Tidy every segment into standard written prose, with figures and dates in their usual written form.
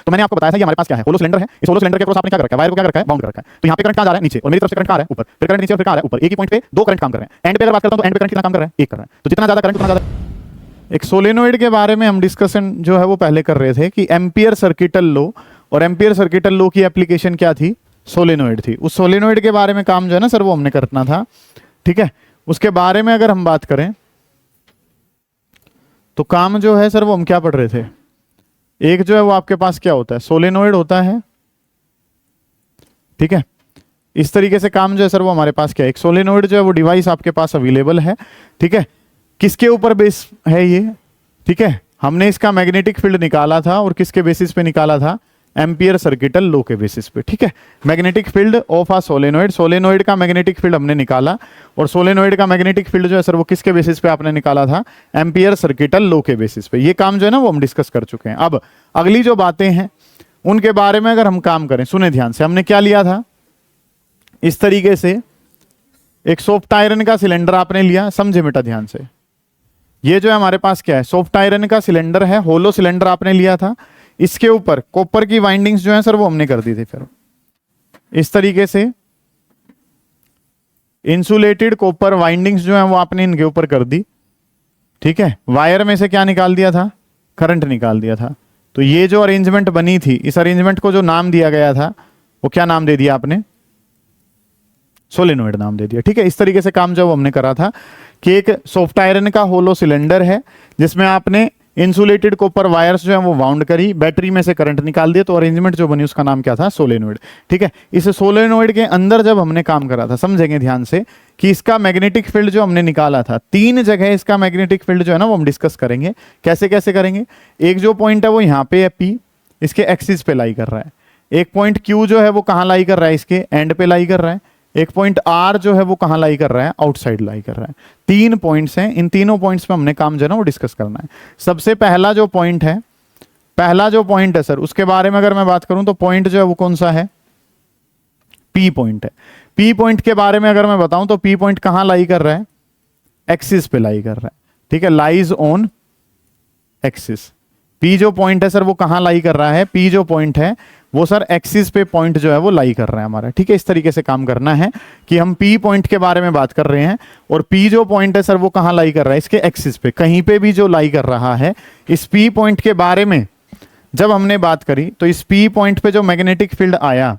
तो मैंने आपको बताया था ये हमारे पास क्या है, होलो सिलेंडर है। इस होलो सिलेंडर के क्रॉस आपने क्या कर रखा है, वायर को क्या कर रखा है, बाउंड कर रखा है। तो यहाँ पे करंट कहाँ जा रहा है, नीचे, और मेरी तरफ से करंट कहाँ आ रहा है, ऊपर। फिर करंट नीचे और फिर कहाँ आ रहा है, ऊपर। एक ही पॉइंट पे दो करंट काम कर रहे हैं। एंड पे अगर बात करता हूँ तो एंड पे करंट कितना काम कर रहा है, एक कर रहा है। तो जितना ज्यादा करंट उतना ज्यादा। एक सोलेनोइड के बारे में हम डिस्कशन जो है वो पहले कर रहे थे कि एम्पियर सर्किटल लो, और एम्पियर सर्किटल लो की एप्लीकेशन क्या थी, सोलेनोइड थी। उस सोलेनोइड के बारे में काम जो है ना सर वो हमने करना था, ठीक है। उसके बारे में अगर हम बात करें तो काम जो है सर वो हम क्या पढ़ रहे थे, एक जो है वो आपके पास क्या होता है, सोलेनोइड होता है, ठीक है। इस तरीके से काम जो है सर वो हमारे पास क्या है, एक सोलेनोइड जो है वो डिवाइस आपके पास अवेलेबल है, ठीक है। किसके ऊपर बेस है ये, ठीक है। हमने इसका मैग्नेटिक फील्ड निकाला था, और किसके बेसिस पे निकाला था, एम्पियर सर्किटल लो के बेसिस पे, ठीक है। Magnetic field of a solenoid, solenoid का मैग्नेटिक फील्ड हमने निकाला, और सोलेनोइड का मैग्नेटिक फील्ड जो है सर वो किसके बेसिस पे आपने निकाला था, एम्पियर सर्किटल लो के बेसिस पे। ये काम जो है ना वो हम डिस्कस कर चुके हैं। अब अगली जो बातें हैं उनके बारे में अगर हम काम करें, सुने ध्यान से, हमने क्या लिया था, इस तरीके से एक सॉफ्ट आयरन का सिलेंडर आपने लिया, समझे बेटा ध्यान से। ये जो है हमारे पास क्या है, सॉफ्ट आयरन का सिलेंडर है, होलो सिलेंडर आपने लिया था। इसके ऊपर कॉपर की वाइंडिंग्स जो है सर वो हमने कर दी थी। फिर इस तरीके से इंसुलेटेड कॉपर वाइंडिंग्स जो है वो आपने इनके ऊपर कर दी, ठीक है। वायर में से क्या निकाल दिया था, करंट निकाल दिया था। तो ये जो अरेंजमेंट बनी थी, इस अरेंजमेंट को जो नाम दिया गया था वो क्या नाम दे दिया आपने, सोलेनोइड नाम दे दिया, ठीक है। इस तरीके से काम जो हमने करा था कि एक सॉफ्ट आयरन का होलो सिलेंडर है जिसमें आपने इंसुलेटेड कॉपर वायर्स जो है वो वाउंड करी, बैटरी में से करंट निकाल दिया, तो अरेंजमेंट जो बनी उसका नाम क्या था, सोलेनोइड, ठीक है। इस सोलेनोइड के अंदर जब हमने काम करा था, समझेंगे ध्यान से कि इसका मैग्नेटिक फील्ड जो हमने निकाला था, तीन जगह इसका मैग्नेटिक फील्ड जो है ना वो हम डिस्कस करेंगे। कैसे कैसे करेंगे, एक जो पॉइंट है वो यहाँ पे है P, इसके एक्सिस पे लाई कर रहा है। एक पॉइंट Q जो है वो कहाँ लाई कर रहा है, इसके एंड पे लाई कर रहा है। एक पॉइंट R जो है वो कहाँ लाई कर रहा है, आउटसाइड लाई कर रहा है। तीन पॉइंट्स हैं, इन तीनों पॉइंट्स पे हमने काम जो है ना वो डिस्कस करना है। सबसे पहला जो पॉइंट है, पहला जो पॉइंट है सर, उसके बारे में अगर मैं बात करूं तो पॉइंट जो है वो कौन सा है, P पॉइंट है। P पॉइंट के बारे में अगर मैं बताऊं तो P पॉइंट कहाँ लाई कर रहा है, एक्सिस पे लाई कर रहा है, ठीक है, लाइज ऑन एक्सिस। P जो पॉइंट है सर वो कहाँ लाई कर रहा है, P जो पॉइंट है वो सर एक्सिस पे पॉइंट जो है वो लाई कर रहा है हमारा, ठीक है। इस तरीके से काम करना है कि हम P पॉइंट के बारे में बात कर रहे हैं, और P जो पॉइंट है सर वो कहाँ लाई कर रहा है, इसके एक्सिस पे, कहीं पे भी जो लाई कर रहा है। इस P पॉइंट के बारे में जब हमने बात करी तो इस P पॉइंट पे जो मैग्नेटिक फील्ड आया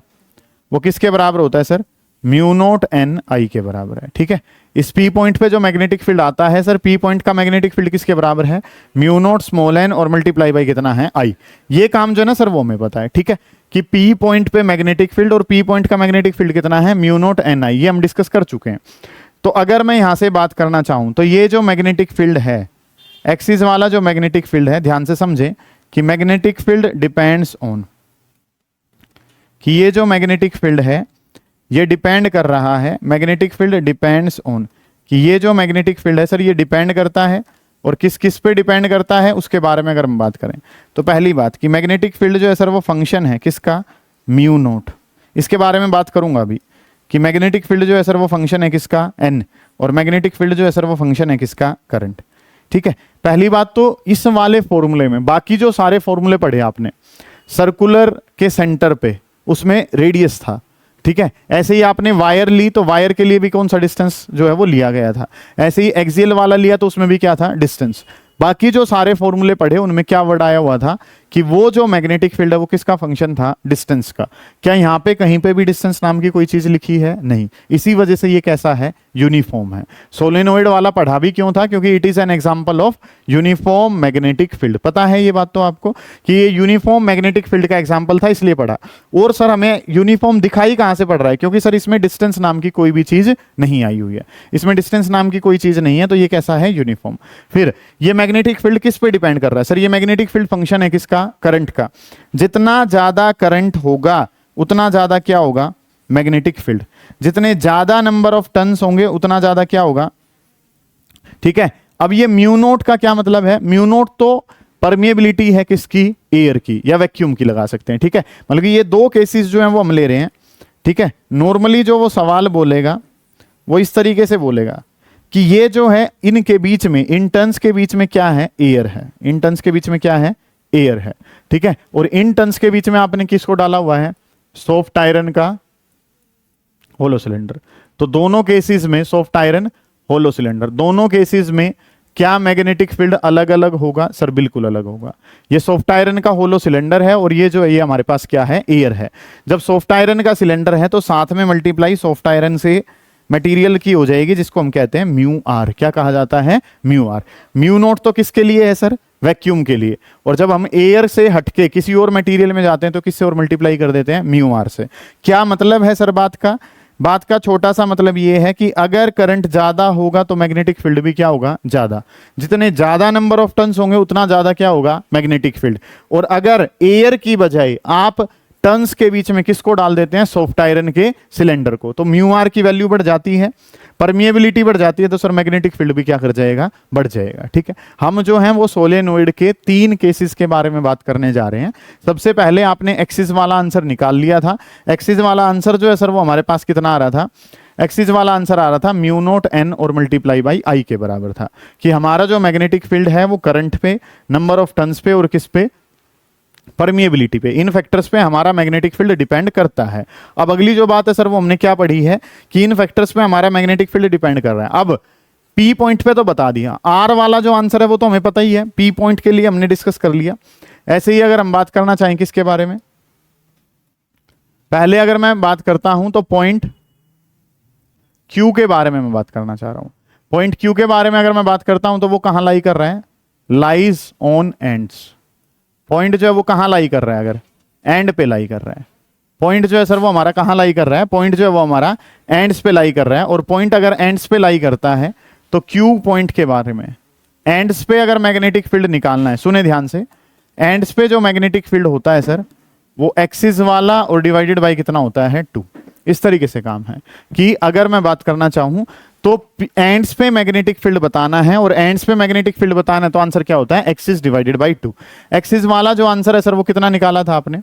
वो किसके बराबर होता है सर, म्यू नॉट एन आई के बराबर है, ठीक है। इस P पॉइंट पे जो मैग्नेटिक फील्ड आता है सर, P पॉइंट का मैग्नेटिक फील्ड किसके बराबर है, म्यू नॉट स्मॉल एन और मल्टीप्लाई बाई कितना है, आई। ये काम जो है ना सर वो हमें पता है, ठीक है, कि P पॉइंट पे मैग्नेटिक फील्ड, और P पॉइंट का मैग्नेटिक फील्ड कितना है, म्यू नॉट एन आई, ये हम डिस्कस कर चुके हैं। तो अगर मैं यहां से बात करना चाहूं तो ये जो मैग्नेटिक फील्ड है, एक्सिस वाला जो मैग्नेटिक फील्ड है, ध्यान से समझे कि मैग्नेटिक फील्ड डिपेंड्स ऑन, कि ये जो मैग्नेटिक फील्ड है ये डिपेंड कर रहा है, मैग्नेटिक फील्ड डिपेंड्स ऑन, कि ये जो मैग्नेटिक फील्ड है सर ये डिपेंड करता है, और किस किस पे डिपेंड करता है उसके बारे में अगर हम बात करें तो पहली बात कि मैग्नेटिक फील्ड जो है सर वो फंक्शन है किसका, म्यू नॉट। इसके बारे में बात करूंगा अभी कि मैग्नेटिक फील्ड जो है सर वो फंक्शन है किसका, एन, और मैग्नेटिक फील्ड जो है सर वो फंक्शन है किसका, करंट, ठीक है। पहली बात तो इस वाले फॉर्मूले में, बाकी जो सारे फॉर्मूले पढ़े आपने, सर्कुलर के सेंटर पे उसमें रेडियस था, ठीक है। ऐसे ही आपने वायर ली तो वायर के लिए भी कौन सा डिस्टेंस जो है वो लिया गया था। ऐसे ही एक्सियल वाला लिया तो उसमें भी क्या था, डिस्टेंस। बाकी जो सारे फॉर्मूले पढ़े उनमें क्या वर्ड आया हुआ था कि वो जो मैग्नेटिक फील्ड है वो किसका फंक्शन था, डिस्टेंस का। क्या यहाँ पे कहीं पे भी डिस्टेंस नाम की कोई चीज लिखी है, नहीं। इसी वजह से ये कैसा है, यूनिफॉर्म है। सोलेनोइड वाला पढ़ा भी क्यों था, क्योंकि it is an example of uniform magnetic field. पता है ये बात तो आपको कि ये यूनिफॉर्म मैग्नेटिक फील्ड का एग्जाम्पल था, इसलिए पढ़ा। और सर हमें यूनिफॉर्म दिखाई कहां से पड़ रहा है, क्योंकि सर इसमें डिस्टेंस नाम की कोई भी चीज नहीं आई हुई है, इसमें डिस्टेंस नाम की कोई चीज नहीं है, तो ये कैसा है, यूनिफॉर्म। फिर ये मैग्नेटिक फील्ड किस पे डिपेंड कर रहा है सर, ये मैग्नेटिक फील्ड फंक्शन है किसका, करंट का। जितना ज्यादा करंट होगा उतना ज्यादा क्या होगा, मैग्नेटिक फील्ड। जितने ज्यादा नंबर ऑफ टर्न्स होंगे उतना ज्यादा क्या होगा, ठीक है। अब ये म्यू नोट का क्या मतलब है, म्यू नोट तो परमिएबिलिटी है किसकी, एयर की या वैक्यूम की लगा सकते हैं, ठीक है। मतलब कि ये दो केसेस जो हैं वो हम ले रहे हैं, ठीक है। नॉर्मली जो वो सवाल बोलेगा वो इस तरीके से बोलेगा कि ये जो है इनके बीच में, इन टर्न्स के बीच में क्या है, एयर है। इन टर्न्स के बीच में क्या है, एयर है। ठीक है। और इन टन्स के बीच में आपने किसको डाला हुआ है, सॉफ्ट आयरन का होलो सिलेंडर। तो दोनों केसेस में सॉफ्ट आयरन होलो सिलेंडर, दोनों केसेस में क्या मैग्नेटिक फील्ड अलग अलग होगा सर, बिल्कुल अलग होगा। ये सॉफ्ट आयरन का होलो सिलेंडर है और ये जो है ये हमारे पास क्या है, एयर है। जब सॉफ्ट आयरन का सिलेंडर है तो साथ में मल्टीप्लाई सॉफ्ट आयरन से मटेरियल की हो जाएगी, जिसको हम कहते हैं म्यू आर। क्या कहा जाता है, म्यू आर। म्यू नोट तो किसके लिए है सर, वैक्यूम के लिए। और जब हम एयर से हटके किसी और मटेरियल में जाते हैं तो किससे और मल्टीप्लाई कर देते हैं, म्यू आर से। क्या मतलब है सर बात का छोटा सा मतलब ये है कि अगर करंट ज्यादा होगा तो मैग्नेटिक फील्ड भी क्या होगा, ज्यादा। जितने ज्यादा नंबर ऑफ टन्स होंगे उतना ज्यादा क्या होगा, मैग्नेटिक फील्ड। और अगर एयर की बजाय आप टन्स के बीच में किसको डाल देते हैं, सॉफ्ट आयरन के सिलेंडर को, तो म्यू आर की वैल्यू बढ़ जाती है, परमिएबिलिटी बढ़ जाती है, तो सर मैग्नेटिक फील्ड भी क्या कर जाएगा, बढ़ जाएगा। ठीक है। हम जो हैं वो सोलेनोइड के 3 केसेस के बारे में बात करने जा रहे हैं। सबसे पहले आपने एक्सिस वाला आंसर निकाल लिया था। एक्सिस वाला आंसर जो है सर वो हमारे पास कितना आ रहा था, एक्सिस वाला आंसर आ रहा था म्यू नोट एन और मल्टीप्लाई बाई आई के बराबर था, कि हमारा जो मैग्नेटिक फील्ड है वो करंट पे, नंबर ऑफ टन्स पे और किस पे, परमिएबिलिटी पे, इन फैक्टर्स पे हमारा मैग्नेटिक फील्ड डिपेंड करता है। अब अगली जो बात है सर वो हमने क्या पढ़ी है कि इन फैक्टर्स पे हमारा मैग्नेटिक फील्ड डिपेंड कर रहा है। अब पी पॉइंट पे तो बता दिया, आर वाला जो आंसर है वो तो हमें पता ही है, पी पॉइंट के लिए हमने डिस्कस कर लिया। ऐसे ही अगर हम बात करना चाहें किसके बारे में, पहले अगर मैं बात करता हूं तो पॉइंट क्यू के बारे में मैं बात करना चाह रहा हूं। पॉइंट क्यू के बारे में अगर मैं बात करता हूं तो वो कहां लाई कर रहा है, लाइज ऑन एंड्स। पॉइंट जो है वो कहां लाई कर रहा है, अगर एंड पे लाई कर रहा है। पॉइंट जो है सर वो हमारा कहां लाई कर रहा है, पॉइंट जो है वो हमारा एंड्स पे लाई कर रहा है। और पॉइंट अगर एंड्स पे लाई करता है तो क्यू पॉइंट के बारे में, एंड्स पे अगर मैग्नेटिक फील्ड निकालना है, सुने ध्यान से, एंड्स पे जो मैग्नेटिक फील्ड होता है सर वो एक्सिस वाला और डिवाइडेड बाई कितना होता है, 2। इस तरीके से काम है कि अगर मैं बात करना चाहूं तो एंड्स पे मैग्नेटिक फील्ड बताना है, और एंड्स पे मैग्नेटिक फील्ड बताना है तो आंसर क्या होता है, एक्सिस डिवाइडेड बाई 2। एक्सिस वाला जो आंसर है सर वो कितना निकाला था आपने,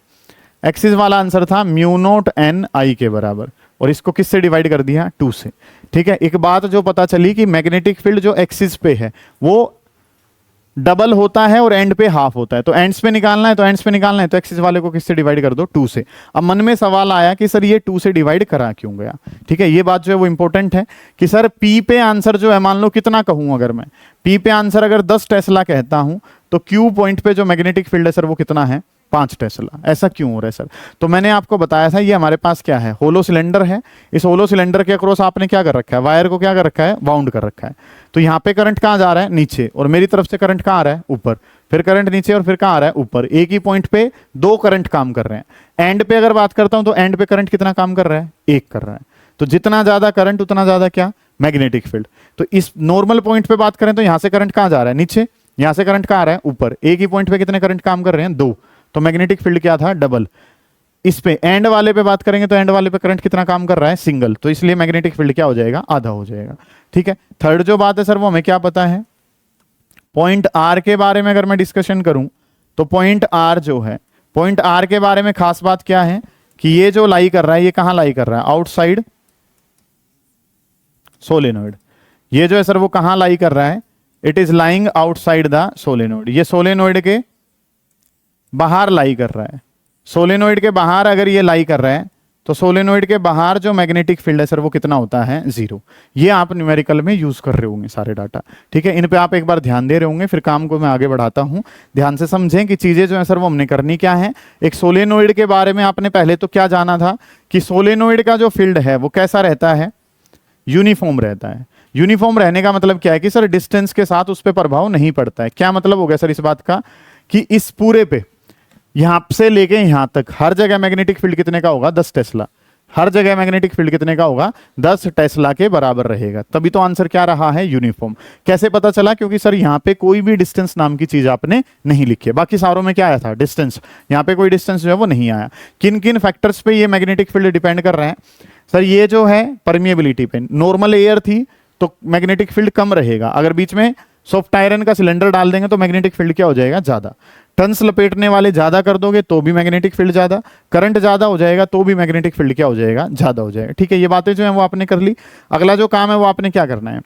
एक्सिस वाला आंसर था म्यू नोट एन आई के बराबर, और इसको किससे डिवाइड कर दिया, 2 से। ठीक है। एक बात जो पता चली कि मैग्नेटिक फील्ड जो एक्सिस पे है वो डबल होता है और एंड पे हाफ होता है। तो एंड्स पे निकालना है तो एंड्स पे निकालना है तो एक्सिस वाले को किससे डिवाइड कर दो, 2 से। अब मन में सवाल आया कि सर ये 2 से डिवाइड करा क्यों गया। ठीक है। ये बात जो है वो इंपॉर्टेंट है कि सर पी पे आंसर जो है, मान लो कितना कहूं, अगर मैं पी पे आंसर अगर 10 टेस्ला कहता हूं तो क्यू पॉइंट पे जो मैग्नेटिक फील्ड है सर वो कितना है, 5 टेस्ला। ऐसा क्यों हो रहा है सर, तो मैंने आपको बताया था ये हमारे पास क्या है, होलो सिलेंडर है। इस होलो सिलेंडर के अक्रॉस आपने क्या कर रखा है, वायर को क्या कर रखा है, बाउंड कर रखा है। तो यहाँ पे करंट कहाँ जा रहा है, नीचे, और मेरी तरफ से करंट कहाँ आ रहा है, ऊपर। फिर करंट नीचे और फिर कहाँ आ रहा है, ऊपर। एक ही पॉइंट पे 2 करंट काम कर रहे हैं। एंड पे अगर बात करता हूं तो एंड पे करंट कितना काम कर रहा है, 1 कर रहा है। तो जितना ज्यादा करंट उतना ज्यादा क्या, मैग्नेटिक फील्ड। तो इस नॉर्मल पॉइंट पे बात करें तो यहां से करंट कहाँ जा रहा है, नीचे। यहां से करंट कहाँ आ रहा है, ऊपर। एक ही पॉइंट पे कितने करंट काम कर रहे हैं, 2। तो मैग्नेटिक फील्ड क्या था, डबल। इस पे एंड वाले पे बात करेंगे तो एंड वाले पे करंट कितना काम कर रहा है, सिंगल। तो इसलिए मैग्नेटिक फील्ड क्या हो जाएगा, आधा हो जाएगा। ठीक है। थर्ड जो बात है सर वो हमें क्या पता है, पॉइंट आर के बारे में अगर मैं डिस्कशन करूं तो पॉइंट आर जो है, पॉइंट आर के बारे में खास बात क्या है कि ये जो लाई कर रहा है ये कहां लाई कर रहा है, आउटसाइड सोलेनोइड। ये जो है सर वो कहां लाई कर रहा है, it is lying outside the solenoid. ये सोलेनोइड के बाहर लाई कर रहा है। सोलेनोइड के बाहर अगर ये लाई कर रहा है तो सोलेनोइड के बाहर जो मैग्नेटिक फील्ड है सर वो कितना होता है, 0। ये आप न्यूमेरिकल में यूज कर रहे होंगे सारे डाटा। ठीक है। इन पे आप एक बार ध्यान दे रहे होंगे, फिर काम को मैं आगे बढ़ाता हूं। ध्यान से समझें कि चीजें जो है सर वो हमने करनी क्या है। एक सोलेनोइड के बारे में आपने पहले तो क्या जाना था कि सोलेनोइड का जो फील्ड है वो कैसा रहता है, यूनिफॉर्म रहता है। यूनिफॉर्म रहने का मतलब क्या है कि सर डिस्टेंस के साथ उस पर प्रभाव नहीं पड़ता है। क्या मतलब हो गया सर इस बात का कि इस पूरे पे यहां से लेके यहां तक हर जगह मैग्नेटिक फील्ड कितने का होगा, 10 टेस्ला। हर जगह मैग्नेटिक फील्ड कितने का होगा, 10 टेस्ला के बराबर रहेगा। तभी तो आंसर क्या रहा है, यूनिफॉर्म। कैसे पता चला, क्योंकि सर यहां पे कोई भी डिस्टेंस नाम की चीज आपने नहीं लिखी है। बाकी सारों में क्या आया था, डिस्टेंस। यहां पे कोई डिस्टेंस जो है वो नहीं आया। किन किन फैक्टर्स पे ये मैग्नेटिक फील्ड डिपेंड कर रहा है सर, ये जो है परमिएबिलिटी पे। नॉर्मल एयर थी तो मैग्नेटिक फील्ड कम रहेगा, अगर बीच में सॉफ्ट आयरन का सिलेंडर डाल देंगे तो मैग्नेटिक फील्ड क्या हो जाएगा, ज्यादा। टर्न्स लपेटने वाले ज्यादा कर दोगे तो भी मैग्नेटिक फील्ड ज्यादा, करंट ज्यादा हो जाएगा तो भी मैग्नेटिक फील्ड क्या हो जाएगा, ज्यादा हो जाएगा। ठीक है, ये बातें जो है वो आपने कर ली। अगला जो काम है वो आपने क्या करना है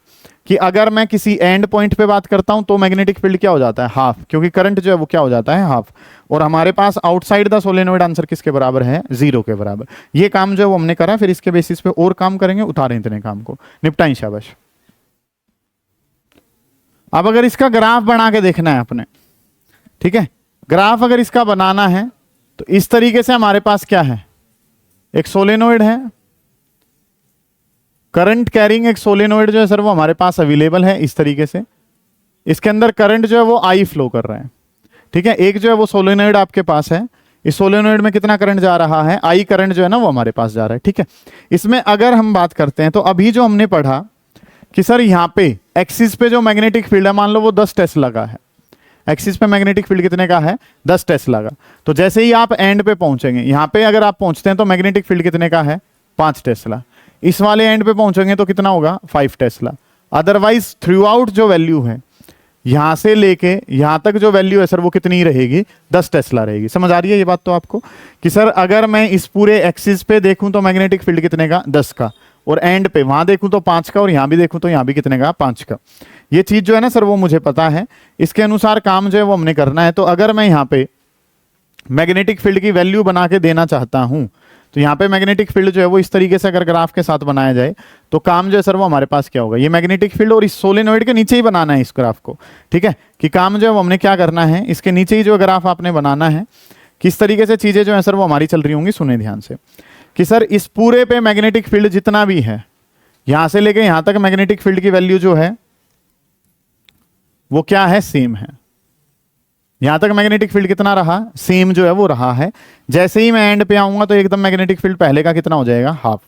कि अगर मैं किसी एंड पॉइंट पे बात करता हूं तो मैग्नेटिक फील्ड क्या हो जाता है, हाफ, क्योंकि करंट जो है वो क्या हो जाता है, हाफ। और हमारे पास आउटसाइड द सोलेनोइड आंसर किसके बराबर है, 0 के बराबर। ये काम जो है वो हमने करा, फिर इसके बेसिस पे और काम करेंगे, उतारें इतने काम को, निपटाएं, शाबाश। अब अगर इसका ग्राफ बना के देखना है अपने, ठीक है, ग्राफ अगर इसका बनाना है तो इस तरीके से हमारे पास क्या है, एक सोलेनोइड है, करंट कैरिंग एक सोलेनोइड जो है सर वो हमारे पास अवेलेबल है इस तरीके से। इसके अंदर करंट जो है वो आई फ्लो कर रहा है। ठीक है, एक जो है वो सोलेनोइड आपके पास है, इस सोलेनोइड में कितना करंट जा रहा है, आई करंट जो है ना वो हमारे पास जा रहा है। ठीक है, इसमें अगर हम बात करते हैं तो अभी जो हमने पढ़ा कि सर यहाँ पे एक्सिस पे जो मैग्नेटिक फील्ड है मान लो वो 10 टेस्ला का है, एक्सिस पे मैग्नेटिक फील्ड कितने का है, 10 टेस्ला का। तो जैसे ही आप एंड पे पहुंचेंगे, यहाँ पे अगर आप पहुंचते हैं तो मैग्नेटिक फील्ड कितने का है, 5 टेस्ला। इस वाले एंड पे पहुंचेंगे तो कितना होगा, 5 टेस्ला। अदरवाइज थ्रू आउट जो वैल्यू है यहां से लेके यहां तक जो वैल्यू है सर वो कितनी रहेगी, 10 टेस्ला रहेगी। समझ आ रही है ये बात तो आपको कि सर अगर मैं इस पूरे एक्सिस पे देखूं तो मैग्नेटिक फील्ड कितने का, 10 का, और एंड पे वहां देखूं तो 5 का, और यहां भी देखूं तो यहां भी कितने का, 5 का। ये चीज जो है ना सर वो मुझे पता है, इसके अनुसार काम जो है वो हमने करना है। तो अगर मैं यहाँ पे मैग्नेटिक फील्ड की वैल्यू बना के देना चाहता हूं तो यहाँ पे मैग्नेटिक फील्ड जो है वो इस तरीके से अगर ग्राफ के साथ बनाया जाए तो काम जो है सर वो हमारे पास क्या होगा, ये मैग्नेटिक फील्ड और इस सोलेनोइड के नीचे ही बनाना है इस ग्राफ को। ठीक है, कि काम जो है वो हमने क्या करना है, इसके नीचे ही जो ग्राफ आपने बनाना है, किस तरीके से चीजें जो है सर वो हमारी चल रही होंगी, सुने ध्यान से कि सर इस पूरे पे मैग्नेटिक फील्ड जितना भी है यहां से लेके यहां तक मैग्नेटिक फील्ड की वैल्यू जो है वो क्या है, सेम है। यहां तक मैग्नेटिक फील्ड कितना रहा, सेम जो है वो रहा है। जैसे ही मैं एंड पे आऊंगा तो एकदम मैग्नेटिक फील्ड पहले का कितना हो जाएगा, हाफ।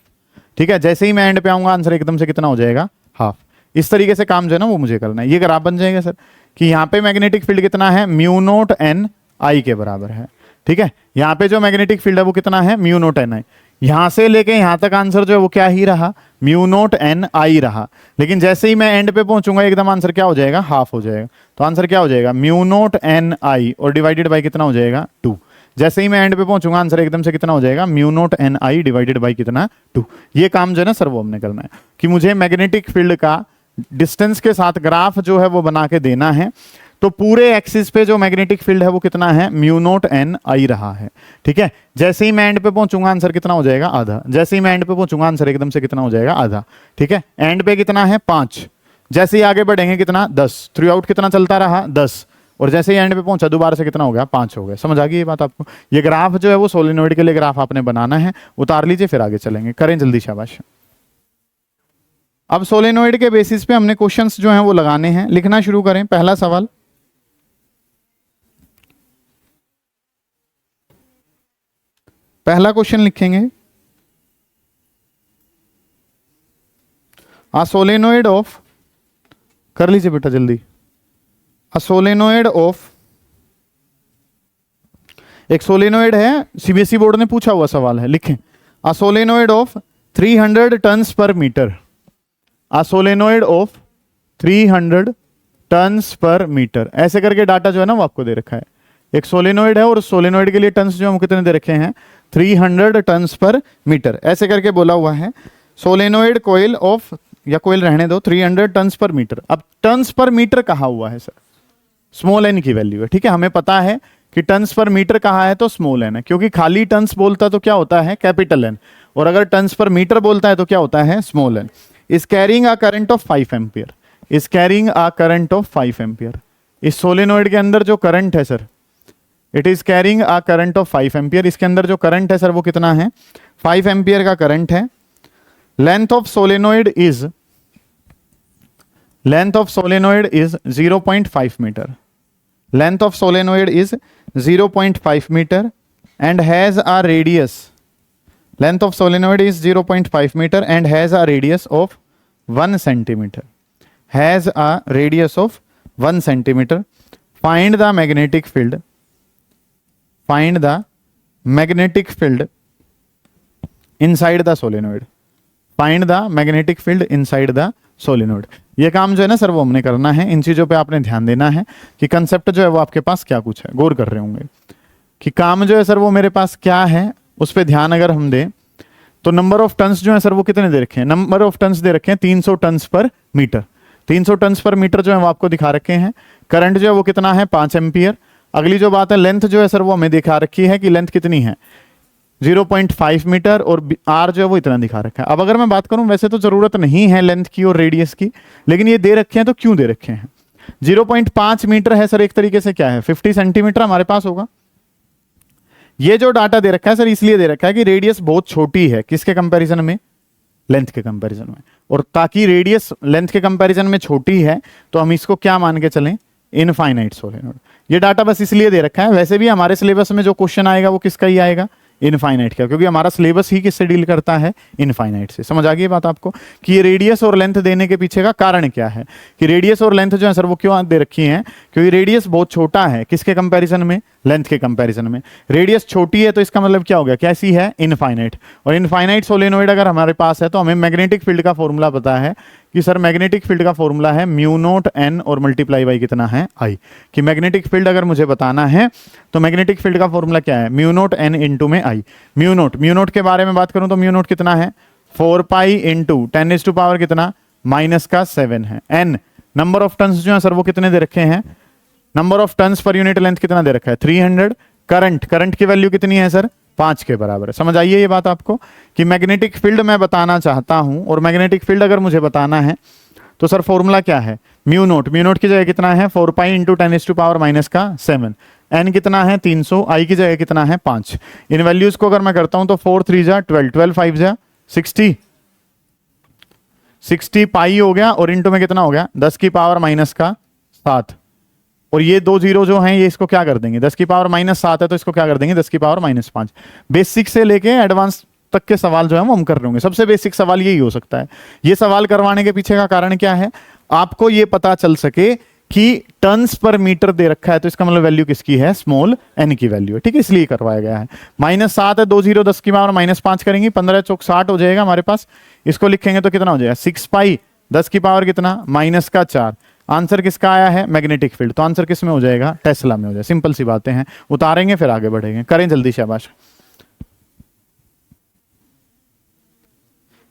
ठीक है, जैसे ही मैं एंड पे आऊंगा आंसर एकदम से कितना हो जाएगा, हाफ। इस तरीके से काम जो है ना वो मुझे करना है। ये ग्राफ बन जाएगा सर कि यहाँ पे मैग्नेटिक फील्ड कितना है, म्यू नोट एन आई के बराबर है। ठीक है, यहाँ पे जो मैग्नेटिक फील्ड है वो कितना है, म्यू नोट एन आई। यहां से लेके यहां तक आंसर जो है वो क्या ही रहा, म्यू नोट एन आई रहा। लेकिन जैसे ही मैं एंड पे पहुंचूंगा एकदम आंसर क्या हो जाएगा, हाफ हो जाएगा। तो आंसर क्या हो जाएगा, म्यू नोट एन आई और डिवाइडेड बाई कितना हो जाएगा, 2। जैसे ही मैं एंड पे पहुंचूंगा आंसर एकदम से कितना हो जाएगा, mu naught n i divided by कितना, 2। ये काम जो है ना सर वो हमने करना है कि मुझे मैग्नेटिक फील्ड का डिस्टेंस के साथ ग्राफ जो है वो बना के देना है। तो पूरे एक्सिस पे जो मैग्नेटिक फील्ड है वो कितना है, म्यू नोट एन आई रहा है। ठीक है, जैसे ही मैं एंड पे पहुंचूंगा आंसर कितना हो जाएगा, आधा। जैसे ही मैं एंड पे पहुंचूंगा आंसर एकदम से कितना हो जाएगा, आधा। ठीक है, एंड पे कितना है, 5। जैसे ही आगे बढ़ेंगे कितना, 10। थ्रू आउट कितना चलता रहा, 10। और जैसे ही एंड पे पहुंचा दोबारा से कितना हो गया, 5 हो गया। समझ आ गई ये बात आपको। ये ग्राफ जो है वो सोलेनोइड के लिए ग्राफ आपने बनाना है, उतार लीजिए फिर आगे चलेंगे, करें जल्दी, शाबाश। अब सोलेनोइड के बेसिस पे हमने क्वेश्चंस जो हैं वो लगाने हैं, लिखना शुरू करें। पहला सवाल, पहला क्वेश्चन लिखेंगे, अ सोलेनोइड ऑफ, कर लीजिए बेटा जल्दी, अ सोलेनोइड ऑफ, एक सोलेनोइड है, सीबीएसई बोर्ड ने पूछा हुआ सवाल है, लिखें a solenoid of 300 turns per metre, a solenoid of 300 turns per metre. ऐसे करके डाटा जो है ना वो आपको दे रखा है। एक सोलेनोइड है और सोलेनोइड के लिए टन्स जो हम कितने दे रखे हैं, 300 टन्स पर मीटर। ऐसे करके बोला हुआ है सोलेनोइड कोयल ऑफ, या कोयल रहने दो, 300 टन्स पर मीटर। अब टन्स पर मीटर कहा हुआ है सर, स्मॉल एन की वैल्यू है। ठीक है, हमें पता है कि टन्स पर मीटर कहा है तो स्मॉल एन है, क्योंकि खाली टन्स बोलता तो क्या होता है, कैपिटल एन, और अगर टन्स पर मीटर बोलता है तो क्या होता है, small n. Is carrying a current of 5 ampere, is carrying a current of 5 ampere. इस सोलेनोइड के अंदर जो करंट है sir, it is carrying a current of 5 ampere. इसके अंदर जो करंट है सर वो कितना है, 5 एम्पियर का करंट है। Length of solenoid is, length of solenoid is 0.5 metre, length of solenoid is 0.5 metre and has a radius, length of solenoid is 0.5 metre and has a radius of 1 centimetre, has a radius of 1 centimetre. Find the magnetic field, find the magnetic field inside the solenoid, find the magnetic field inside the solenoid. ये काम जो है ना sir वो हमने करना है, इन चीजों पे आपने ध्यान देना है कि कंसेप्ट जो है वो आपके पास क्या कुछ है, गौर कर रहे होंगे कि काम जो है सर वो मेरे पास क्या है, उस पर ध्यान अगर हम दें तो नंबर ऑफ टन्स जो है सर वो कितने दे रखे हैं, नंबर ऑफ टन्स दे रखे हैं 300 turns per metre. 300 turns per metre जो है वो आपको दिखा रखे हैं। करंट जो है वो कितना है 5 एम्पियर। अगली जो बात है लेंथ जो है सर वो हमें दिखा रखी है कि लेंथ कितनी है 0.5 मीटर और आर जो है वो इतना दिखा रखा है। अब अगर मैं बात करूं वैसे तो जरूरत नहीं है लेंथ की और रेडियस की, लेकिन ये दे रखे हैं तो क्यों दे रखे हैं। 0.5 मीटर है सर, एक तरीके से क्या है 50 सेंटीमीटर हमारे पास होगा। ये जो डाटा दे रखा है सर इसलिए दे रखा है कि रेडियस बहुत छोटी है, किसके कंपैरिजन में, लेंथ के कंपैरिजन में। और ताकि रेडियस लेंथ के कंपैरिजन में छोटी है तो हम इसको क्या मान के चलें, इनफाइनाइट सोलेनोइड। ये डाटा बस इसलिए दे रखा है, वैसे भी हमारे सिलेबस में जो क्वेश्चन आएगा वो किसका ही आएगा, इनफाइनाइट का, क्योंकि हमारा सिलेबस ही किससे डील करता है, इनफाइनाइट से। समझ आ गई बात आपको कि ये रेडियस और लेंथ देने के पीछे का कारण क्या है, कि रेडियस और लेंथ जो है सर वो क्यों दे रखी है, क्योंकि रेडियस बहुत छोटा है किसके कंपैरिजन में, लेंथ के कंपैरिजन में। रेडियस छोटी है तो इसका मतलब क्या हो गया, कैसी है, इनफाइनाइट। और इनफाइनाइट सोलेनोइड अगर हमारे पास है तो हमें मैग्नेटिक फील्ड का फॉर्मूला पता है कि सर मैग्नेटिक फील्ड का फॉर्मूला है म्यू नोट एन और मल्टीप्लाई बाई कितना है आई। कि मैग्नेटिक फील्ड अगर मुझे बताना है तो मैग्नेटिक फील्ड का फॉर्मूला क्या है, म्यू नोट एन इंटू में आई। म्यू नोट के बारे में बात करूं तो म्यू नोट कितना है 4 पाई इंटू 10⁻⁻⁷ कितना -7 है। एन नंबर ऑफ टन्स जो है सर वो कितने दे रखे हैं, number of turns per unit length कितना दे रखा है 300। करंट की वैल्यू कितनी है सर 5 के बराबर है। समझ आइए ये बात आपको कि मैग्नेटिक फील्ड मैं बताना चाहता हूं, और मैग्नेटिक फील्ड अगर मुझे बताना है तो सर फॉर्मूला क्या है, म्यू नोट की जगह कितना है 4 पाई इंटू 10⁻⁻⁷। एन कितना है 300, आई की जगह कितना है 5। इन वैल्यूज को अगर मैं करता हूं तो 4 3 जा 12, 12 5 जा 60 पाई हो गया, और इंटू में कितना हो गया 10⁻⁻⁷। और ये 2 जीरो जो हैं ये इसको क्या कर देंगे, 10⁻⁻7 है तो इसको क्या कर देंगे 10⁻⁻5। बेसिक से लेके एडवांस तक के सवाल जो है वो हम कर रहे होंगे। सबसे बेसिक सवाल यही हो सकता है। ये सवाल करवाने के पीछे का कारण क्या है, आपको ये पता चल सके कि टन्स पर मीटर दे रखा है तो इसका मतलब वैल्यू किसकी है, स्मॉल एन की वैल्यू है। ठीक है, इसलिए करवाया गया है। -7 है, 2 जीरो 10⁻⁻5 करेंगे 15 चौक 60 हो जाएगा हमारे पास। इसको लिखेंगे तो कितना हो जाएगा 6 पाई 10 की पावर कितना -4। आंसर किसका आया है, मैग्नेटिक फील्ड। तो आंसर किस में हो जाएगा, टेस्ला में हो जाएगा। सिंपल सी बातें हैं, उतारेंगे फिर आगे बढ़ेंगे। करें जल्दी शाबाश।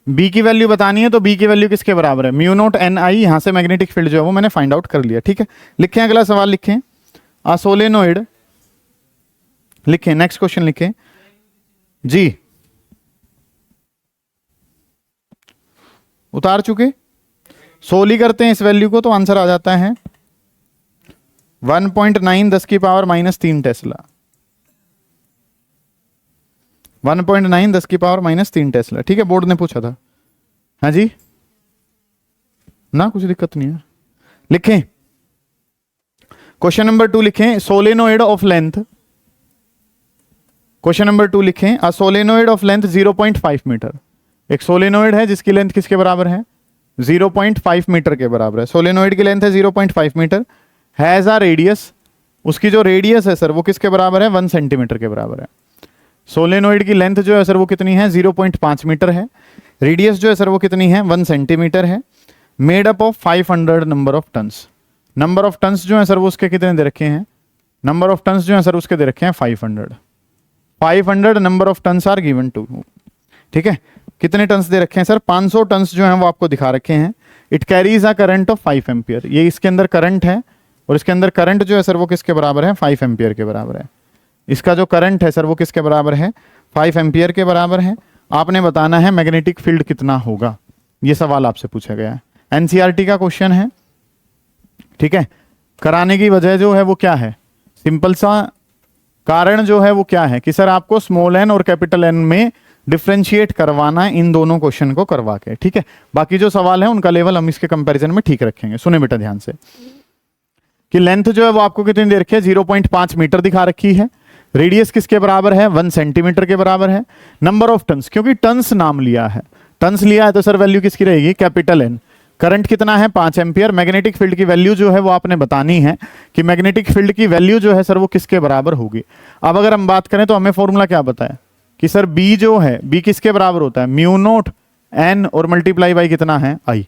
बी की वैल्यू बतानी है तो बी की वैल्यू किसके बराबर है, म्यू नोट एन आई। यहां से मैग्नेटिक फील्ड जो है वो मैंने फाइंड आउट कर लिया। ठीक है, लिखें अगला सवाल, लिखें अ सोलेनोइड, लिखें नेक्स्ट क्वेश्चन लिखें जी। उतार चुके, सोली करते हैं इस वैल्यू को तो आंसर आ जाता है 1.9 10⁻³ टेस्ला। 1.9 10⁻³ टेस्ला। ठीक है, बोर्ड ने पूछा था। हाँ जी ना, कुछ दिक्कत नहीं है। लिखें क्वेश्चन नंबर 2 लिखें solenoid of length. Question number 2 लिखें a solenoid of length 0.5 metre. एक सोलेनोइड है जिसकी लेंथ किसके बराबर है, 0.5 मीटर के बराबर है। सोलेनोइड की लेंथ है 0.5 मीटर, हैज अ रेडियस, उसकी जो रेडियस है सर वो किसके बराबर है, 1 सेंटीमीटर के बराबर है। सोलेनोइड की लेंथ जो है सर वो कितनी है 0.5 मीटर है, रेडियस जो है सर वो कितनी है 1 सेंटीमीटर है, made up of 500 number of turns. Number of turns जो है सर वो उसके कितने दे रखे हैं, नंबर ऑफ टन्स जो है सर उसके दे रखे हैं 500 number of turns are given to. ठीक है, कितने टन्स दे रखे हैं सर 500 टन्स जो हैं वो आपको दिखा रखे हैं। It carries a current of 5 ampere. ये इसके अंदर करंट है और इसके अंदर करंट जो है सर वो किसके बराबर है, 5 एम्पियर के बराबर है। इसका जो करंट है सर वो किसके बराबर है, 5 एम्पियर के बराबर है। आपने बताना है मैग्नेटिक फील्ड कितना होगा, ये सवाल आपसे पूछा गया है, एनसीईआरटी का क्वेश्चन है। ठीक है, कराने की वजह जो है वो क्या है, सिंपल सा कारण जो है वो क्या है कि सर आपको स्मॉल एन और कैपिटल एन में डिफ्रेंशिएट करवाना है इन दोनों क्वेश्चन को करवा के। ठीक है, बाकी जो सवाल है उनका लेवल हम इसके कंपैरिजन में ठीक रखेंगे। सुने बेटा ध्यान से कि लेंथ जो है वो आपको कितनी दे रखी है 0.5 मीटर दिखा रखी है, रेडियस किसके बराबर है 1 सेंटीमीटर के बराबर है, नंबर ऑफ टन्स, क्योंकि टन्स नाम लिया है, टन्स लिया है तो सर वैल्यू किसकी रहेगी कैपिटल एन। करंट कितना है 5 एम्पियर। मैग्नेटिक फील्ड की वैल्यू जो है वो आपने बतानी है कि मैग्नेटिक फील्ड की वैल्यू जो है सर वो किसके बराबर होगी। अब अगर हम बात करें तो हमें फॉर्मूला क्या बताया कि सर बी जो है, बी किसके बराबर होता है म्यू नोट एन और मल्टीप्लाई बाई कितना है आई।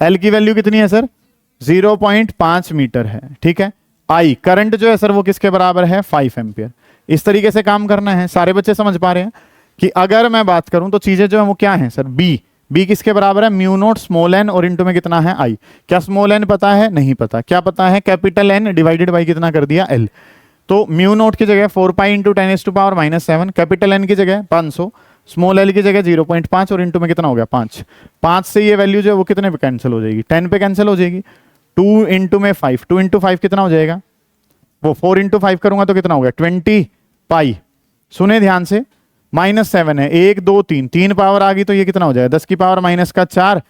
एल की वैल्यू कितनी है सर? 0.5 मीटर है, ठीक है। आई करंट जो है सर वो किसके बराबर है? 5 एम्पियर। इस तरीके से काम करना है। सारे बच्चे समझ पा रहे हैं कि अगर मैं बात करूं तो चीजें जो है वो क्या है सर? बी किसके बराबर है? म्यू नोट स्मॉल एन और इनटू में कितना है? आई। क्या स्मॉल एन पता है? नहीं पता। क्या पता है? कैपिटल एन डिवाइडेड बाई कितना कर दिया? एल। तो म्यू नोट की जगह 4 पाई इंटू 10⁻⁻⁷, कैपिटल एन की जगह 500, स्मॉल एल की जगह 0.5 और इंटू में कितना हो गया? 5। 5 से ये वैल्यू जो है वो कितने पे कैंसिल हो जाएगी? 10 पे कैंसिल हो जाएगी। 2 इंटू में 5, 2 इंटू 5 कितना हो जाएगा? वो 4 इंटू 5 करूंगा तो कितना हो गया? 20 पाई। सुने ध्यान से, -7 है, 1 2 3, 3 पावर आ गई तो ये कितना हो जाएगा? 10 की पावर -4,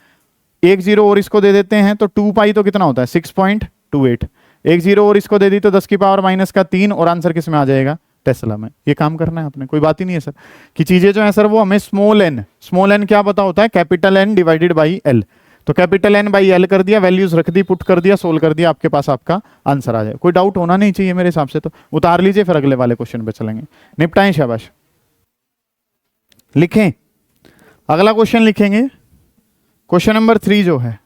एक जीरो और इसको दे देते हैं तो 2 पाई तो कितना होता है? 6.28। एक जीरो और इसको दे दी तो 10 की पावर -3 और आंसर किस में आ जाएगा? टेस्ला में। ये काम करना है आपने, कोई बात ही नहीं है सर कि चीजें जो है सर वो हमें स्मॉल एन क्या पता होता है? Capital N divided by L. तो कैपिटल एन बाई एल कर दिया, वैल्यूज रख दी, पुट कर दिया, सोल्व कर दिया, आपके पास आपका आंसर आ जाए। कोई डाउट होना नहीं चाहिए मेरे हिसाब से। तो उतार लीजिए, फिर अगले वाले क्वेश्चन पे चलेंगे। निपटाएं, शाबाश। लिखें, अगला क्वेश्चन लिखेंगे, क्वेश्चन नंबर 3 जो है।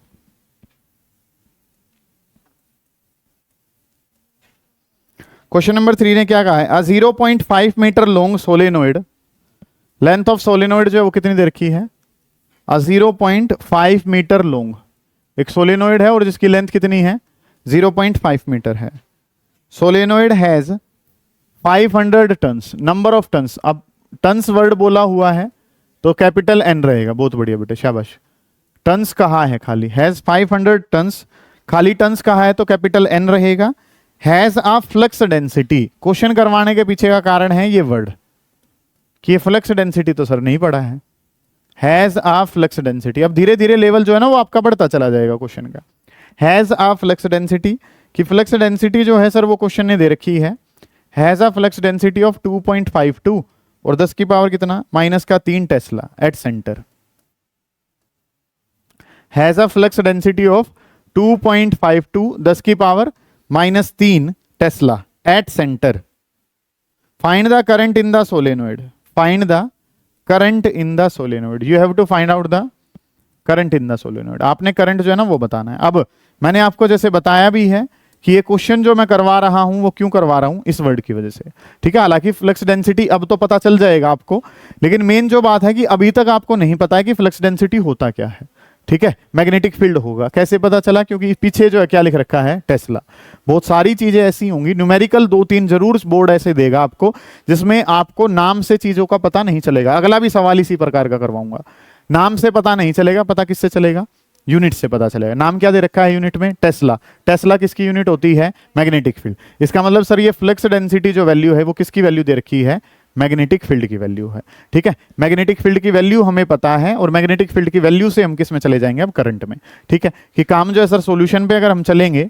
क्वेश्चन नंबर 3 ने क्या कहा है? Uh 0.5 metre long solenoid, length of solenoid जो है वो कितनी देर की है? अ 0.5 मीटर लॉन्ग एक सोलेनोइड है और जिसकी लेंथ कितनी है? 0.5 मीटर है। Solenoid has 500 turns, number of turns. अब टन्स वर्ड बोला हुआ है तो कैपिटल एन रहेगा। बहुत बढ़िया बेटे, शाबाश। टन्स कहा है खाली, हैज 500 टन्स, खाली टन्स कहा है तो कैपिटल एन रहेगा। Has a flux density, question करवाने के पीछे का कारण है ये वर्ड कि ये फ्लक्स डेंसिटी तो सर नहीं पढ़ा है। हैज अ फ्लक्स डेंसिटी, अब धीरे धीरे लेवल जो है ना वो आपका बढ़ता चला जाएगा क्वेश्चन का। हैज अ फ्लक्स डेंसिटी, कि फ्लक्स डेंसिटी जो है सर वो क्वेश्चन ने दे रखी है। Has a flux density of 2.52 और 10 की पावर कितना? -3 tesla at centre. Has a flux density of 2.52, 10 की power -3 tesla at centre. Find the current in the solenoid, find the current in the solenoid. You have to find out the current in the solenoid. आपने current जो है ना वो बताना है। अब मैंने आपको जैसे बताया भी है कि ये क्वेश्चन जो मैं करवा रहा हूं वो क्यों करवा रहा हूं? इस वर्ड की वजह से, ठीक है। हालांकि फ्लक्स डेंसिटी अब तो पता चल जाएगा आपको, लेकिन मेन जो बात है कि अभी तक आपको नहीं पता है कि फ्लक्स डेंसिटी होता क्या है, ठीक है। मैग्नेटिक फील्ड होगा, कैसे पता चला? क्योंकि पीछे जो है क्या लिख रखा है? टेस्ला। बहुत सारी चीजें ऐसी होंगी, न्यूमेरिकल 2-3 जरूर बोर्ड ऐसे देगा आपको जिसमें आपको नाम से चीजों का पता नहीं चलेगा। अगला भी सवाल इसी प्रकार का करवाऊंगा। नाम से पता नहीं चलेगा, पता किससे चलेगा? यूनिट से पता चलेगा। नाम क्या दे रखा है यूनिट में? टेस्ला। टेस्ला किसकी यूनिट होती है? Magnetic field. इसका मतलब सर ये फ्लक्स डेंसिटी जो वैल्यू है वो किसकी वैल्यू दे रखी है? मैग्नेटिक फील्ड की वैल्यू है, ठीक है। मैग्नेटिक फील्ड की वैल्यू हमें पता है और मैग्नेटिक फील्ड की वैल्यू से हम किस में चले जाएंगे? अब करंट में, ठीक है। कि काम जो है सर सॉल्यूशन पे अगर हम चलेंगे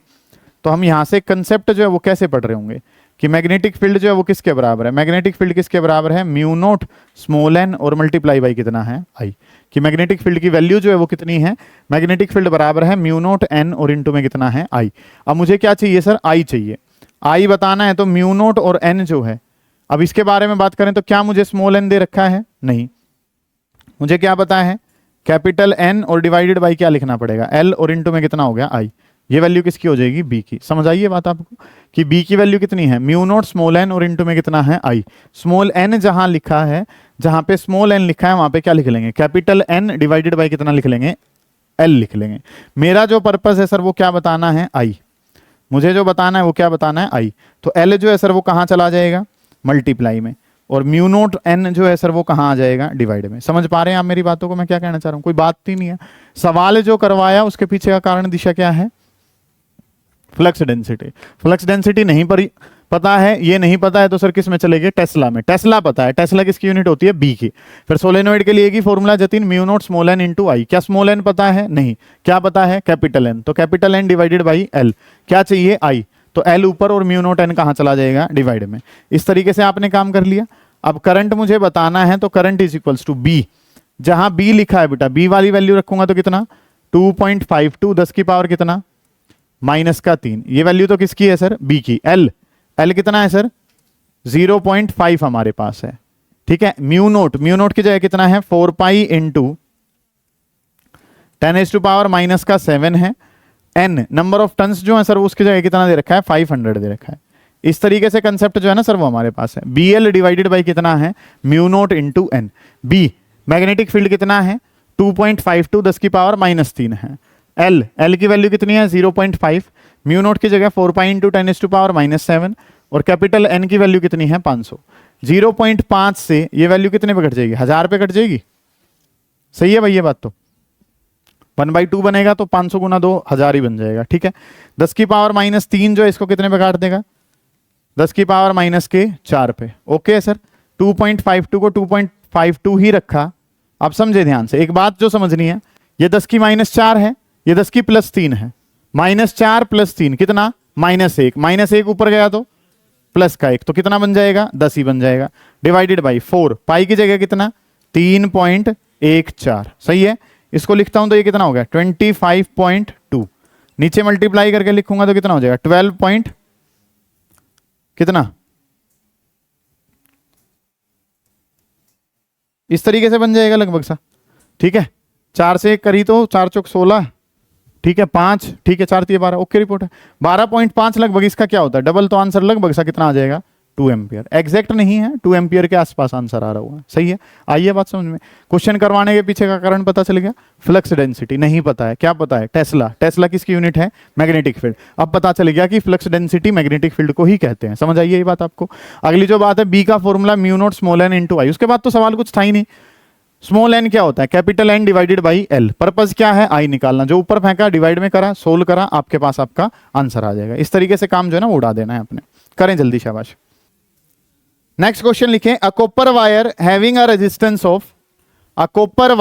तो हम यहां से कंसेप्ट जो है वो कैसे पढ़ रहे होंगे कि मैग्नेटिक फील्ड जो है वो किसके बराबर है? मैग्नेटिक फील्ड किसके बराबर है? म्यू नोट स्मॉल एन और मल्टीप्लाई बाई कितना है? आई। कि मैग्नेटिक फील्ड की वैल्यू जो है वो कितनी है? मैग्नेटिक फील्ड बराबर है म्यू नोट एन और इनटू में कितना है? आई। अब मुझे क्या चाहिए सर? आई चाहिए। आई बताना है तो म्यू नोट और एन जो है, अब इसके बारे में बात करें तो क्या मुझे स्मॉल एन दे रखा है? नहीं। मुझे क्या पता है? कैपिटल एन और डिवाइडेड बाई क्या लिखना पड़ेगा? एल और इनटू में कितना हो गया? आई। ये वैल्यू किसकी हो जाएगी? बी की। समझ आइए बात आपको कि बी की वैल्यू कितनी है? म्यू नोट स्मॉल एन और इनटू में कितना है? आई। स्मॉल एन जहां लिखा है, जहां पे स्मॉल एन लिखा है वहां पे क्या लिख लेंगे? कैपिटल एन डिवाइडेड बाई कितना लिख लेंगे? एल लिख लेंगे। मेरा जो पर्पस है सर वो क्या बताना है? आई। मुझे जो बताना है वो क्या बताना है? आई। तो एल जो है सर वो कहां चला जाएगा? मल्टीप्लाई में। और म्यू नोट एन जो है सर वो कहां आ जाएगा? डिवाइड में। समझ पा रहे हैं आप मेरी बातों को? मैं क्या कहना चाह रहा हूं? कोई बात ही नहीं है। सवाल जो करवाया उसके पीछे का कारण दिशा क्या है? Flux density. फ्लक्स डेंसिटी नहीं पता है, ये नहीं पता है तो सर किस में चलेंगे, टेस्ला में। टेस्ला पता है, टेस्ला किसकी यूनिट होती है, बी की। फिर सोलेनोइड के लिए की फॉर्मूला जतिन mu naught small n into I. क्या स्मॉल एन पता है, नहीं। क्या पता है, कैपिटल एन। तो capital N divided by l, क्या चाहिए, आई। तो एल ऊपर और म्यू नॉट एन कहाँ चला जाएगा, डिवाइड में। इस तरीके से आपने काम कर लिया। अब करंट मुझे बताना है, तो current is equals to B. जहां बी लिखा है बेटा, बी वाली वैल्यू रखूंगा तो कितना, 2.52 10 की पावर कितना, -3। ये वैल्यू तो किसकी है सर, बी की। एल कितना है सर, 0.5 हमारे पास है। ठीक है, म्यू नोट की जगह कितना है, 4 पाई इंटू 10⁻⁻7 है। एन नंबर ऑफ टन्स जो है सर, उसकी जगह कितना दे रखा है, 500 दे रखा है। इस तरीके से कंसेप्ट जो है ना सर, वो हमारे पास है। बी एल डिवाइडेड बाई कितना है, mu naught into N. B magnetic field कितना है, 2.52 10 की पावर -3 है। एल की वैल्यू कितनी है, 0.5। म्यू नोट की जगह 4 पाई इंटू 10⁻⁻7 और कैपिटल एन की वैल्यू कितनी है, 500। 0.5 से ये वैल्यू कितने पे कट जाएगी, 1000 पे कट जाएगी। सही है भाई ये बात। तो 1/2 बनेगा तो 500 गुना 2 1000 ही बन जाएगा। ठीक है, 10 की पावर -3 जो है इसको कितने पे काट देगा, 10 की पावर -4 पे। ओके सर, 2.52 को 2.52 ही रखा। अब समझे ध्यान से, एक बात जो समझनी है, ये 10 की -4 है, ये 10 की +3 है। -4 + 3 कितना, -1। -1 ऊपर गया तो प्लस का 1, तो कितना बन जाएगा, 10 ही बन जाएगा। डिवाइडेड बाई 4, पाई की जगह कितना, 3.14। सही है, इसको लिखता हूं तो ये कितना हो गया, 25.2। नीचे मल्टीप्लाई करके लिखूंगा तो कितना हो जाएगा, 12 कितना, इस तरीके से बन जाएगा लगभग सा। ठीक है, 4 से 1 करी तो 4 चौक 16। ठीक है, 5, ठीक है, 4 3 12। ओके रिपोर्ट है, 12.5 लगभग इसका क्या होता है, डबल। तो आंसर लगभग सा कितना आ जाएगा, 2 एम्पियर। एग्जैक्ट नहीं है, 2 एम्पियर के आसपास आंसर आ रहा हुआ है। सही है, आइए बात समझ में। क्वेश्चन करवाने के पीछे का कारण पता चल गया। फ्लक्स डेंसिटी नहीं पता है, क्या पता है, टेस्ला। टेस्ला किसकी यूनिट है, मैग्नेटिक फील्ड। अब पता चल गया कि फ्लक्स डेंसिटी मैग्नेटिक फील्ड को ही कहते हैं। समझ आइए ये बात आपको। अगली जो बात है, बी का formula mu naught small n into I. उसके बाद तो सवाल कुछ था ही नहीं। स्मॉल एन क्या होता है, capital N divided by L. Purpose क्या है, आई निकालना। जो ऊपर फेंका, डिवाइड में करा, सोल्व करा, आपके पास आपका आंसर आ जाएगा। इस तरीके से काम जो है ना, उड़ा देना है अपने। करें जल्दी, शाबाश। नेक्स्ट क्वेश्चन लिखें, a copper wire having a resistance of, a copper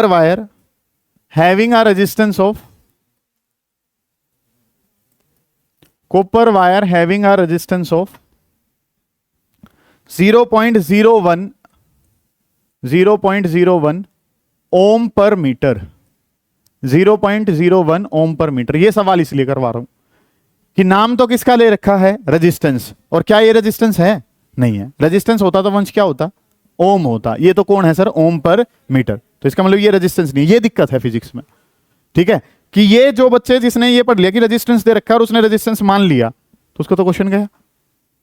wire having a resistance of, copper wire having a resistance of 0.01 Om per metre. 0.01 Om per metre. ये सवाल इसलिए करवा रहा हूं कि नाम तो किसका ले रखा है, रेजिस्टेंस। और क्या ये रेजिस्टेंस है, नहीं है। रेजिस्टेंस होता तो वंश क्या होता, ओम होता। ये तो कौन है सर, ओम पर मीटर। तो इसका मतलब ये रेजिस्टेंस नहीं। ये दिक्कत है फिजिक्स में। ठीक है, कि ये जो बच्चे जिसने ये पढ़ लिया कि रेजिस्टेंस दे रखा और उसने रेजिस्टेंस मान लिया, तो उसका तो क्वेश्चन गया।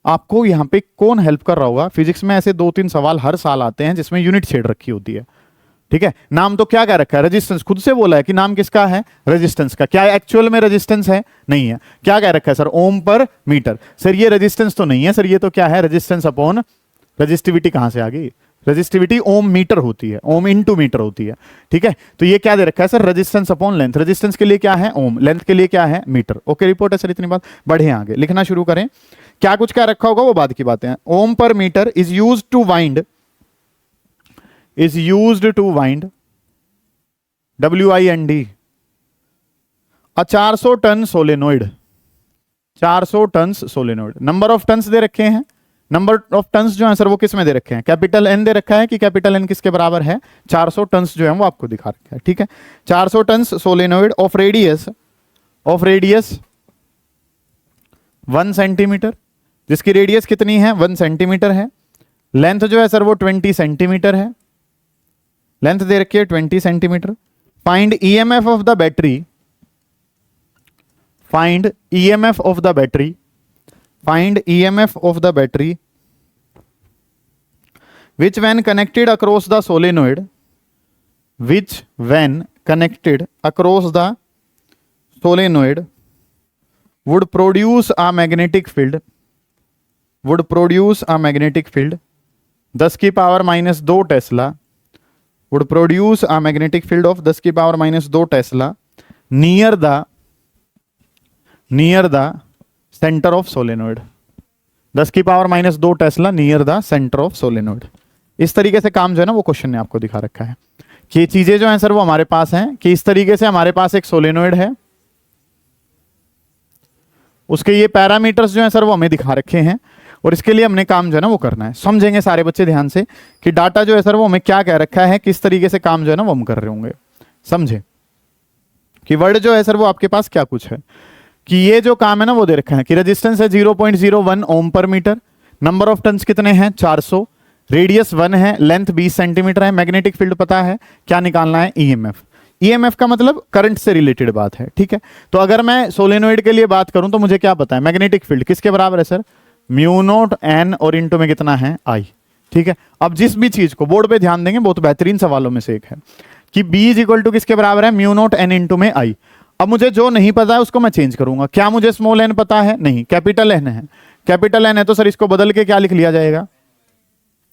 आपको यहां पे कौन हेल्प कर रहा होगा, फिजिक्स में ऐसे 2-3 सवाल हर साल आते हैं जिसमें यूनिट छेड़ रखी होती है। ठीक है, नाम तो क्या कह रखा है, रेजिस्टेंस। खुद से बोला है कि नाम किसका है, रेजिस्टेंस का। क्या एक्चुअल में रेजिस्टेंस है, नहीं है। क्या कह रखा है सर, ओम पर मीटर। सर ये रेजिस्टेंस तो नहीं है सर, ये तो क्या है, रेजिस्टेंस अपॉन रेजिस्टिविटी। कहां से आ गई, रेजिस्टिविटी ओम मीटर होती है, ओम इंटू मीटर होती है। ठीक है, तो ये क्या दे रखा है sir, resistance upon length. Resistance के लिए क्या है, ओम। लेंथ के लिए क्या है, मीटर। ओके रिपोर्ट है सर, इतनी बात। बढ़े आगे, लिखना शुरू करें। क्या कुछ क्या रखा होगा वो बाद की बातें हैं। Ohm per metre is used to wind, WIND a 400 turn solenoid. 400 turn solenoid. Number of turns दे रखे हैं। नंबर ऑफ टन्स जो है सर वो किस में दे रखे हैं, कैपिटल एन दे रखा है कि कैपिटल एन किसके बराबर है, 400 टन्स जो है वो आपको दिखा रखा है। ठीक है, 400 turns solenoid of radius 1 centimetre, जिसकी रेडियस कितनी है, 1 सेंटीमीटर है। लेंथ जो है सर वो 20 सेंटीमीटर है। लेंथ दे रखी है 20 centimetre. Find EMF of the battery, find EMF of the battery, find EMF of the battery which when connected across the solenoid, which when connected across the solenoid would produce a magnetic field, would produce a magnetic field 10 की power -2 Tesla, would produce a magnetic field of 10 की power -2 Tesla near the centre of solenoid, 10 की power -2 Tesla near the centre of solenoid. इस तरीके से काम जो है ना वो क्वेश्चन ने आपको दिखा रखा है कि चीजें जो हैं सर वो हमारे पास हैं कि इस तरीके से हमारे पास एक सोलेनोइड है, उसके ये पैरामीटर्स जो हैं सर वो हमें दिखा रखे हैं और इसके लिए हमने काम जो है ना वो करना है। समझेंगे सारे बच्चे ध्यान से कि डाटा जो है सर वो हमें क्या कह रखा है, किस तरीके से काम जो है ना वो हम कर रहे होंगे। समझे कि वर्ड जो है सर वो आपके पास क्या कुछ है कि ये जो काम है ना वो दे रखा है कि रेजिस्टेंस है 0.01 ओम per metre, number of turns कितने हैं 400, रेडियस 1 है, लेंथ 20 सेंटीमीटर है, मैग्नेटिक फील्ड पता है, क्या निकालना है ईएमएफ। ईएमएफ का मतलब करंट से रिलेटेड बात है, ठीक है। तो अगर मैं सोलेनोइड के लिए बात करूं तो मुझे क्या पता है, मैग्नेटिक फील्ड किसके बराबर है सर, म्यू नॉट एन और इनटू में कितना है आई, ठीक है। अब जिस भी चीज को बोर्ड पे ध्यान देंगे, बहुत बेहतरीन सवालों में से एक है कि B इज इक्वल टू किसके बराबर है, म्यू नॉट एन इनटू में आई। अब मुझे जो नहीं पता है उसको मैं चेंज करूंगा। क्या मुझे स्मॉल एन पता है, नहीं, कैपिटल एन है, कैपिटल एन है तो सर इसको बदल के क्या लिख लिया जाएगा,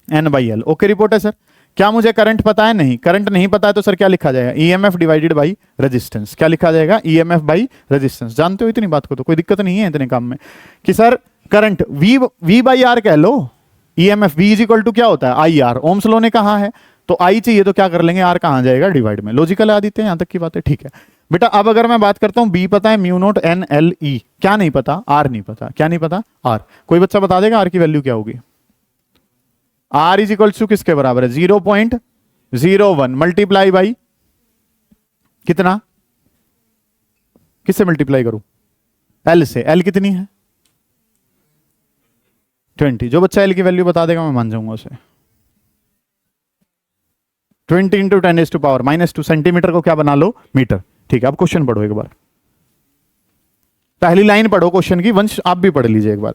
N/L। ओके रिपोर्ट है सर। क्या मुझे करंट पता है, नहीं, करंट नहीं पता है तो सर क्या लिखा जाएगा, ईएमएफ डिवाइडेड बाई रेजिस्टेंस। क्या लिखा जाएगा, ईएमएफ बाई रेजिस्टेंस। जानते हो इतनी बात को, तो कोई दिक्कत नहीं है इतने काम में कि sir current V by R कह लो, EMF V is equal to क्या होता है आई आर, ओम्स लॉ ने कहा है तो आई चाहिए तो क्या कर लेंगे, आर कहां जाएगा डिवाइड में। लॉजिकल आदित्य यहां तक की बात है, ठीक है बेटा। अब अगर मैं बात करता हूं बी पता है mu not an L E, क्या नहीं पता, आर नहीं पता। क्या नहीं पता, आर। कोई बच्चा बता देगा आर की वैल्यू क्या होगी, आर इज इक्वल टू किसके बराबर है, 0.01 मल्टीप्लाई बाई कितना, किससे मल्टीप्लाई करूं, एल से। एल कितनी है 20। जो बच्चा एल की वैल्यू बता देगा मैं मान जाऊंगा उसे। 20 इंटू 10⁻⁻² सेंटीमीटर को क्या बना लो, मीटर, ठीक है। अब क्वेश्चन पढ़ो एक बार, पहली लाइन पढ़ो क्वेश्चन की, वंश आप भी पढ़ लीजिए एक बार।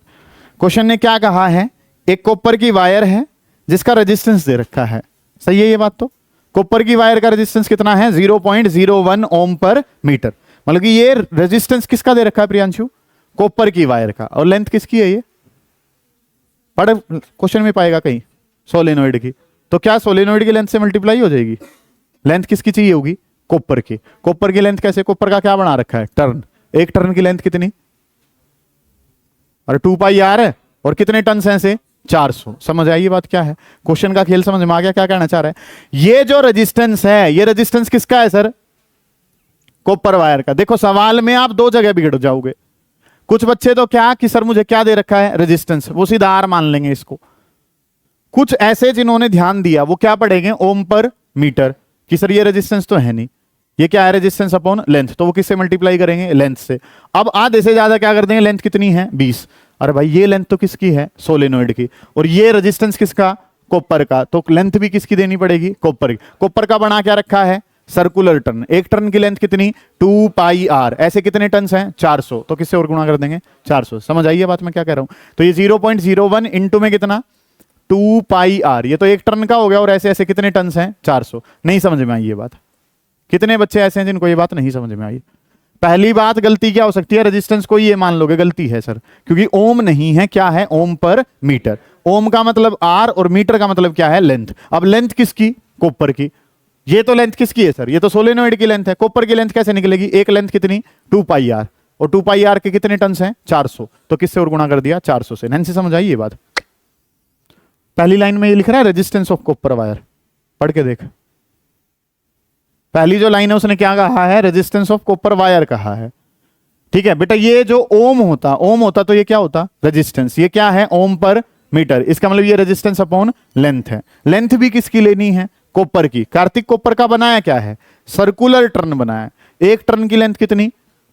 क्वेश्चन ने क्या कहा है, एक कॉपर की वायर है जिसका रेजिस्टेंस दे रखा है, सही है ये बात। तो कॉपर की वायर का रेजिस्टेंस कितना है, 0.01 ओम पर मीटर। मतलब कि ये रेजिस्टेंस किसका दे रखा है प्रियांशु, कॉपर की वायर का। और लेंथ किसकी है, ये पढ़ क्वेश्चन में पाएगा कहीं, सोलेनोइड की। तो क्या सोलेनोइड की लेंथ से मल्टीप्लाई हो जाएगी, लेंथ किसकी चाहिए होगी, कॉपर की। कॉपर की लेंथ कैसे, कॉपर का क्या बना रखा है, टर्न। एक टर्न की लेंथ कितनी, और 2 पाई आर है, और कितने टन हैं से 400। समझ आई ये बात क्या है, क्वेश्चन का खेल समझ में आ गया क्या कहना चाह रहा है। ये जो रेजिस्टेंस है, ये रेजिस्टेंस किसका है सर, कॉपर वायर का। देखो सवाल में आप दो जगह बिगड़ जाओगे। कुछ बच्चे तो क्या कि सर मुझे क्या दे रखा है, रेजिस्टेंस, वो सीधा आर मान लेंगे इसको। कुछ ऐसे जिन्होंने ध्यान दिया वो क्या पढ़ेंगे, ओम पर मीटर, कि सर ये रेजिस्टेंस तो है नहीं, ये क्या है, रेजिस्टेंस अपॉन लेंथ, तो वो किससे मल्टीप्लाई करेंगे, लेंथ से। अब आधे से ज्यादा क्या कर देंगे, लेंथ कितनी है 20। अरे भाई ये लेंथ तो किसकी है, सोलेनोइड की, और ये रेजिस्टेंस किसका, कॉपर का, तो लेंथ भी किसकी देनी पड़ेगी, कॉपर की। कॉपर का बना क्या रखा है, सर्कुलर टर्न। एक टर्न की लेंथ कितनी, 2 पाई आर। ऐसे कितने टन हैं, 400, तो किससे और गुणा कर देंगे, 400। समझ आइए बात मैं क्या कह रहा हूं। तो ये 0.01 इंटू में कितना, 2 पाई आर, ये तो एक टर्न का हो गया, और ऐसे ऐसे कितने टन हैं, 400। नहीं समझ में आई ये बात, कितने बच्चे ऐसे हैं जिनको ये बात नहीं समझ में आई। पहली बात गलती क्या हो सकती है, रेजिस्टेंस को ये मान लोगे गलती है सर, क्योंकि ओम नहीं है, क्या है, ओम पर मीटर। ओम का मतलब आर और मीटर का मतलब क्या है, लेंथ। अब लेंथ किसकी, कॉपर की। ये तो लेंथ किसकी है सर, ये तो सोलेनोइड की लेंथ है। कॉपर की लेंथ कैसे निकलेगी, एक लेंथ कितनी, 2 पाई आर, और 2 पाई आर के कितने टन हैं, 400, तो किससे और गुणा कर दिया, 400 से। नैन से समझ आई ये बात। पहली लाइन में ये लिख रहा है रेजिस्टेंस ऑफ कॉपर वायर, पढ़ के देख। पहली जो लाइन है उसने क्या कहा है, रेजिस्टेंस ऑफ कॉपर वायर कहा है, ठीक है बेटा। ये जो ओम होता तो ये क्या होता, रेजिस्टेंस। ये क्या है, ओम पर मीटर, इसका मतलब ये रेजिस्टेंस अपॉन लेंथ है। लेंथ भी किसकी लेनी है, कॉपर की। कार्तिक कॉपर का बनाया क्या है, सर्कुलर टर्न बनाया। एक टर्न की लेंथ कितनी,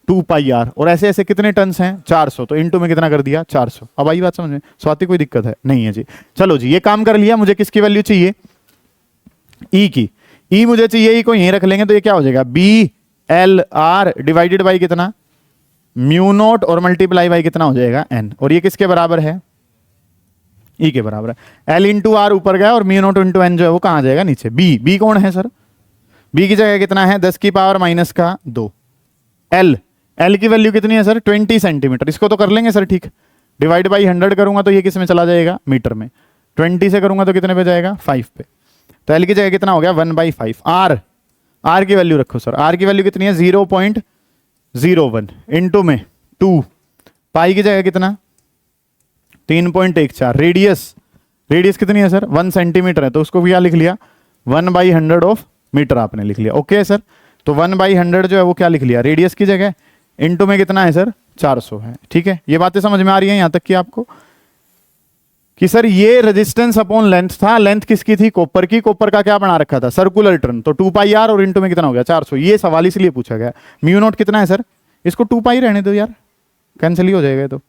2 पाई आर, और ऐसे ऐसे कितने टन हैं, 400, तो इनटू में कितना कर दिया, 400। अब आई बात समझ में, स्वाति कोई दिक्कत है, नहीं है जी। चलो जी, ये काम कर लिया। मुझे किसकी वैल्यू चाहिए, ई की। ई मुझे चाहिए, ई को यहीं रख लेंगे तो ये क्या हो जाएगा, B L R divided by कितना, म्यू नॉट, और मल्टीप्लाई बाई कितना हो जाएगा, एन। और ये किसके बराबर है, ई के बराबर है। एल इंटू आर ऊपर गया, और म्यू नॉट इंटू एन जो है वो कहां जाएगा, नीचे। बी, बी कौन है सर, बी की जगह कितना है, 10 की पावर -2। एल, एल की वैल्यू कितनी है सर, 20 सेंटीमीटर। इसको तो कर लेंगे सर, ठीक। डिवाइड बाई 100 करूंगा तो ये किस में चला जाएगा, मीटर में। 20 से करूंगा तो कितने पे जाएगा, 5 पे। तो एल की जगह कितना हो गया, 1/5। आर, आर की वैल्यू रखो सर, आर की वैल्यू कितनी है, 0.01 इंटू में 2, पाई की जगह कितना 3.14, रेडियस कितनी है सर 1 सेंटीमीटर है, तो उसको भी क्या लिख लिया 1/100 ऑफ मीटर आपने लिख लिया। ओके सर, तो 1/100 जो है वो क्या लिख लिया रेडियस की जगह, इंटू में कितना है सर 400 है। ठीक है, ये बातें समझ में आ रही हैं यहां तक कि आपको कि सर ये रेजिस्टेंस अपॉन लेंथ था, लेंथ किसकी थी कॉपर की, कॉपर का क्या बना रखा था सर्कुलर टर्न, तो 2πr और इंटू में कितना हो गया 400। ये सवाल इसलिए पूछा गया। म्यू नॉट कितना है सर, इसको 2π रहने दो यार, कैंसिल ही हो जाएगा तो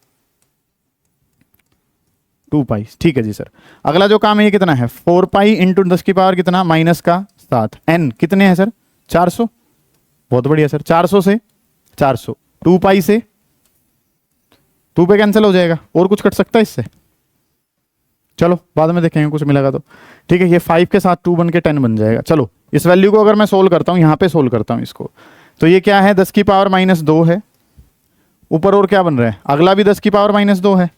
2π। ठीक है जी सर, अगला जो काम है ये कितना है 4π इंटू 10 की पावर कितना -7, n कितने हैं सर 400, बहुत बढ़िया सर, 400 से 400, 2π से 2 पे कैंसिल हो जाएगा, और कुछ कट सकता है इससे, चलो बाद में देखेंगे कुछ मिलेगा तो। ठीक है, ये 5 के साथ 2 बन के 10 बन जाएगा। चलो इस वैल्यू को अगर मैं सोल्व करता हूं, यहां पे सोल्व करता हूं इसको, तो ये क्या है 10 की पावर -2 है, ऊपर और क्या बन रहा है अगला भी 10 की पावर -2 है,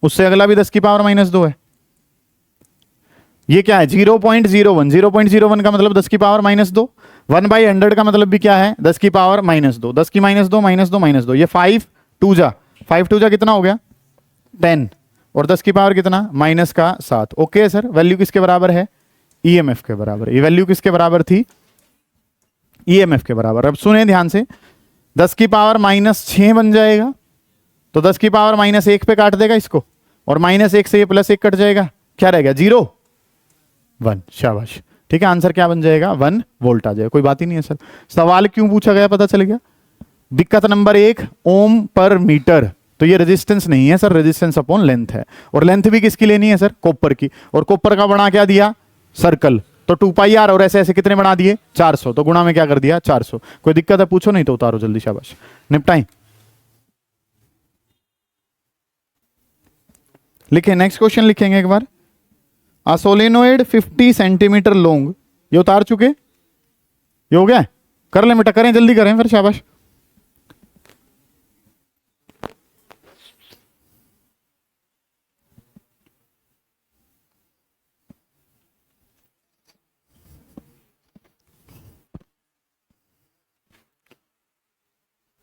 उससे अगला भी 10 की पावर -2 है, ये क्या है 0.01, 0.01 का मतलब 10 की पावर -2, 1/100 का मतलब भी क्या है 10 की पावर -2, 10 की -2 -2 ये 5 2 जा कितना हो गया 10, और 10 की पावर कितना -7। ओके सर, वैल्यू किसके बराबर है ईएमएफ के बराबर, ये वैल्यू किसके बराबर थी ईएमएफ के बराबर। अब सुने ध्यान से, 10 की पावर -6 बन जाएगा, तो 10 की पावर -1 पे काट देगा इसको, और -1 से ये +1 कट जाएगा, क्या रहेगा 0 1, शाबाश। ठीक है, आंसर क्या बन जाएगा 1 वोल्ट आ जाएगा, कोई बात ही नहीं है सर। सवाल क्यों पूछा गया पता चल गया। दिक्कत नंबर 1 ओम पर मीटर, तो ये रेजिस्टेंस नहीं है सर, रेजिस्टेंस अपॉन लेंथ है, और लेंथ भी किसकी लेनी है सर कॉपर की, और कॉपर का बना क्या दिया सर्कल, तो 2πr और ऐसे ऐसे कितने बना दिए 400, तो गुणा में क्या कर दिया 400। कोई दिक्कत है पूछो, नहीं तो उतारो जल्दी, शाबाश निपटाएं। लिखे नेक्स्ट क्वेश्चन लिखेंगे एक बार। अ सोलेनोइड 50 सेंटीमीटर लॉन्ग, ये उतार चुके, ये हो गया, कर ले बेटा, करें जल्दी करें फिर, शाबाश।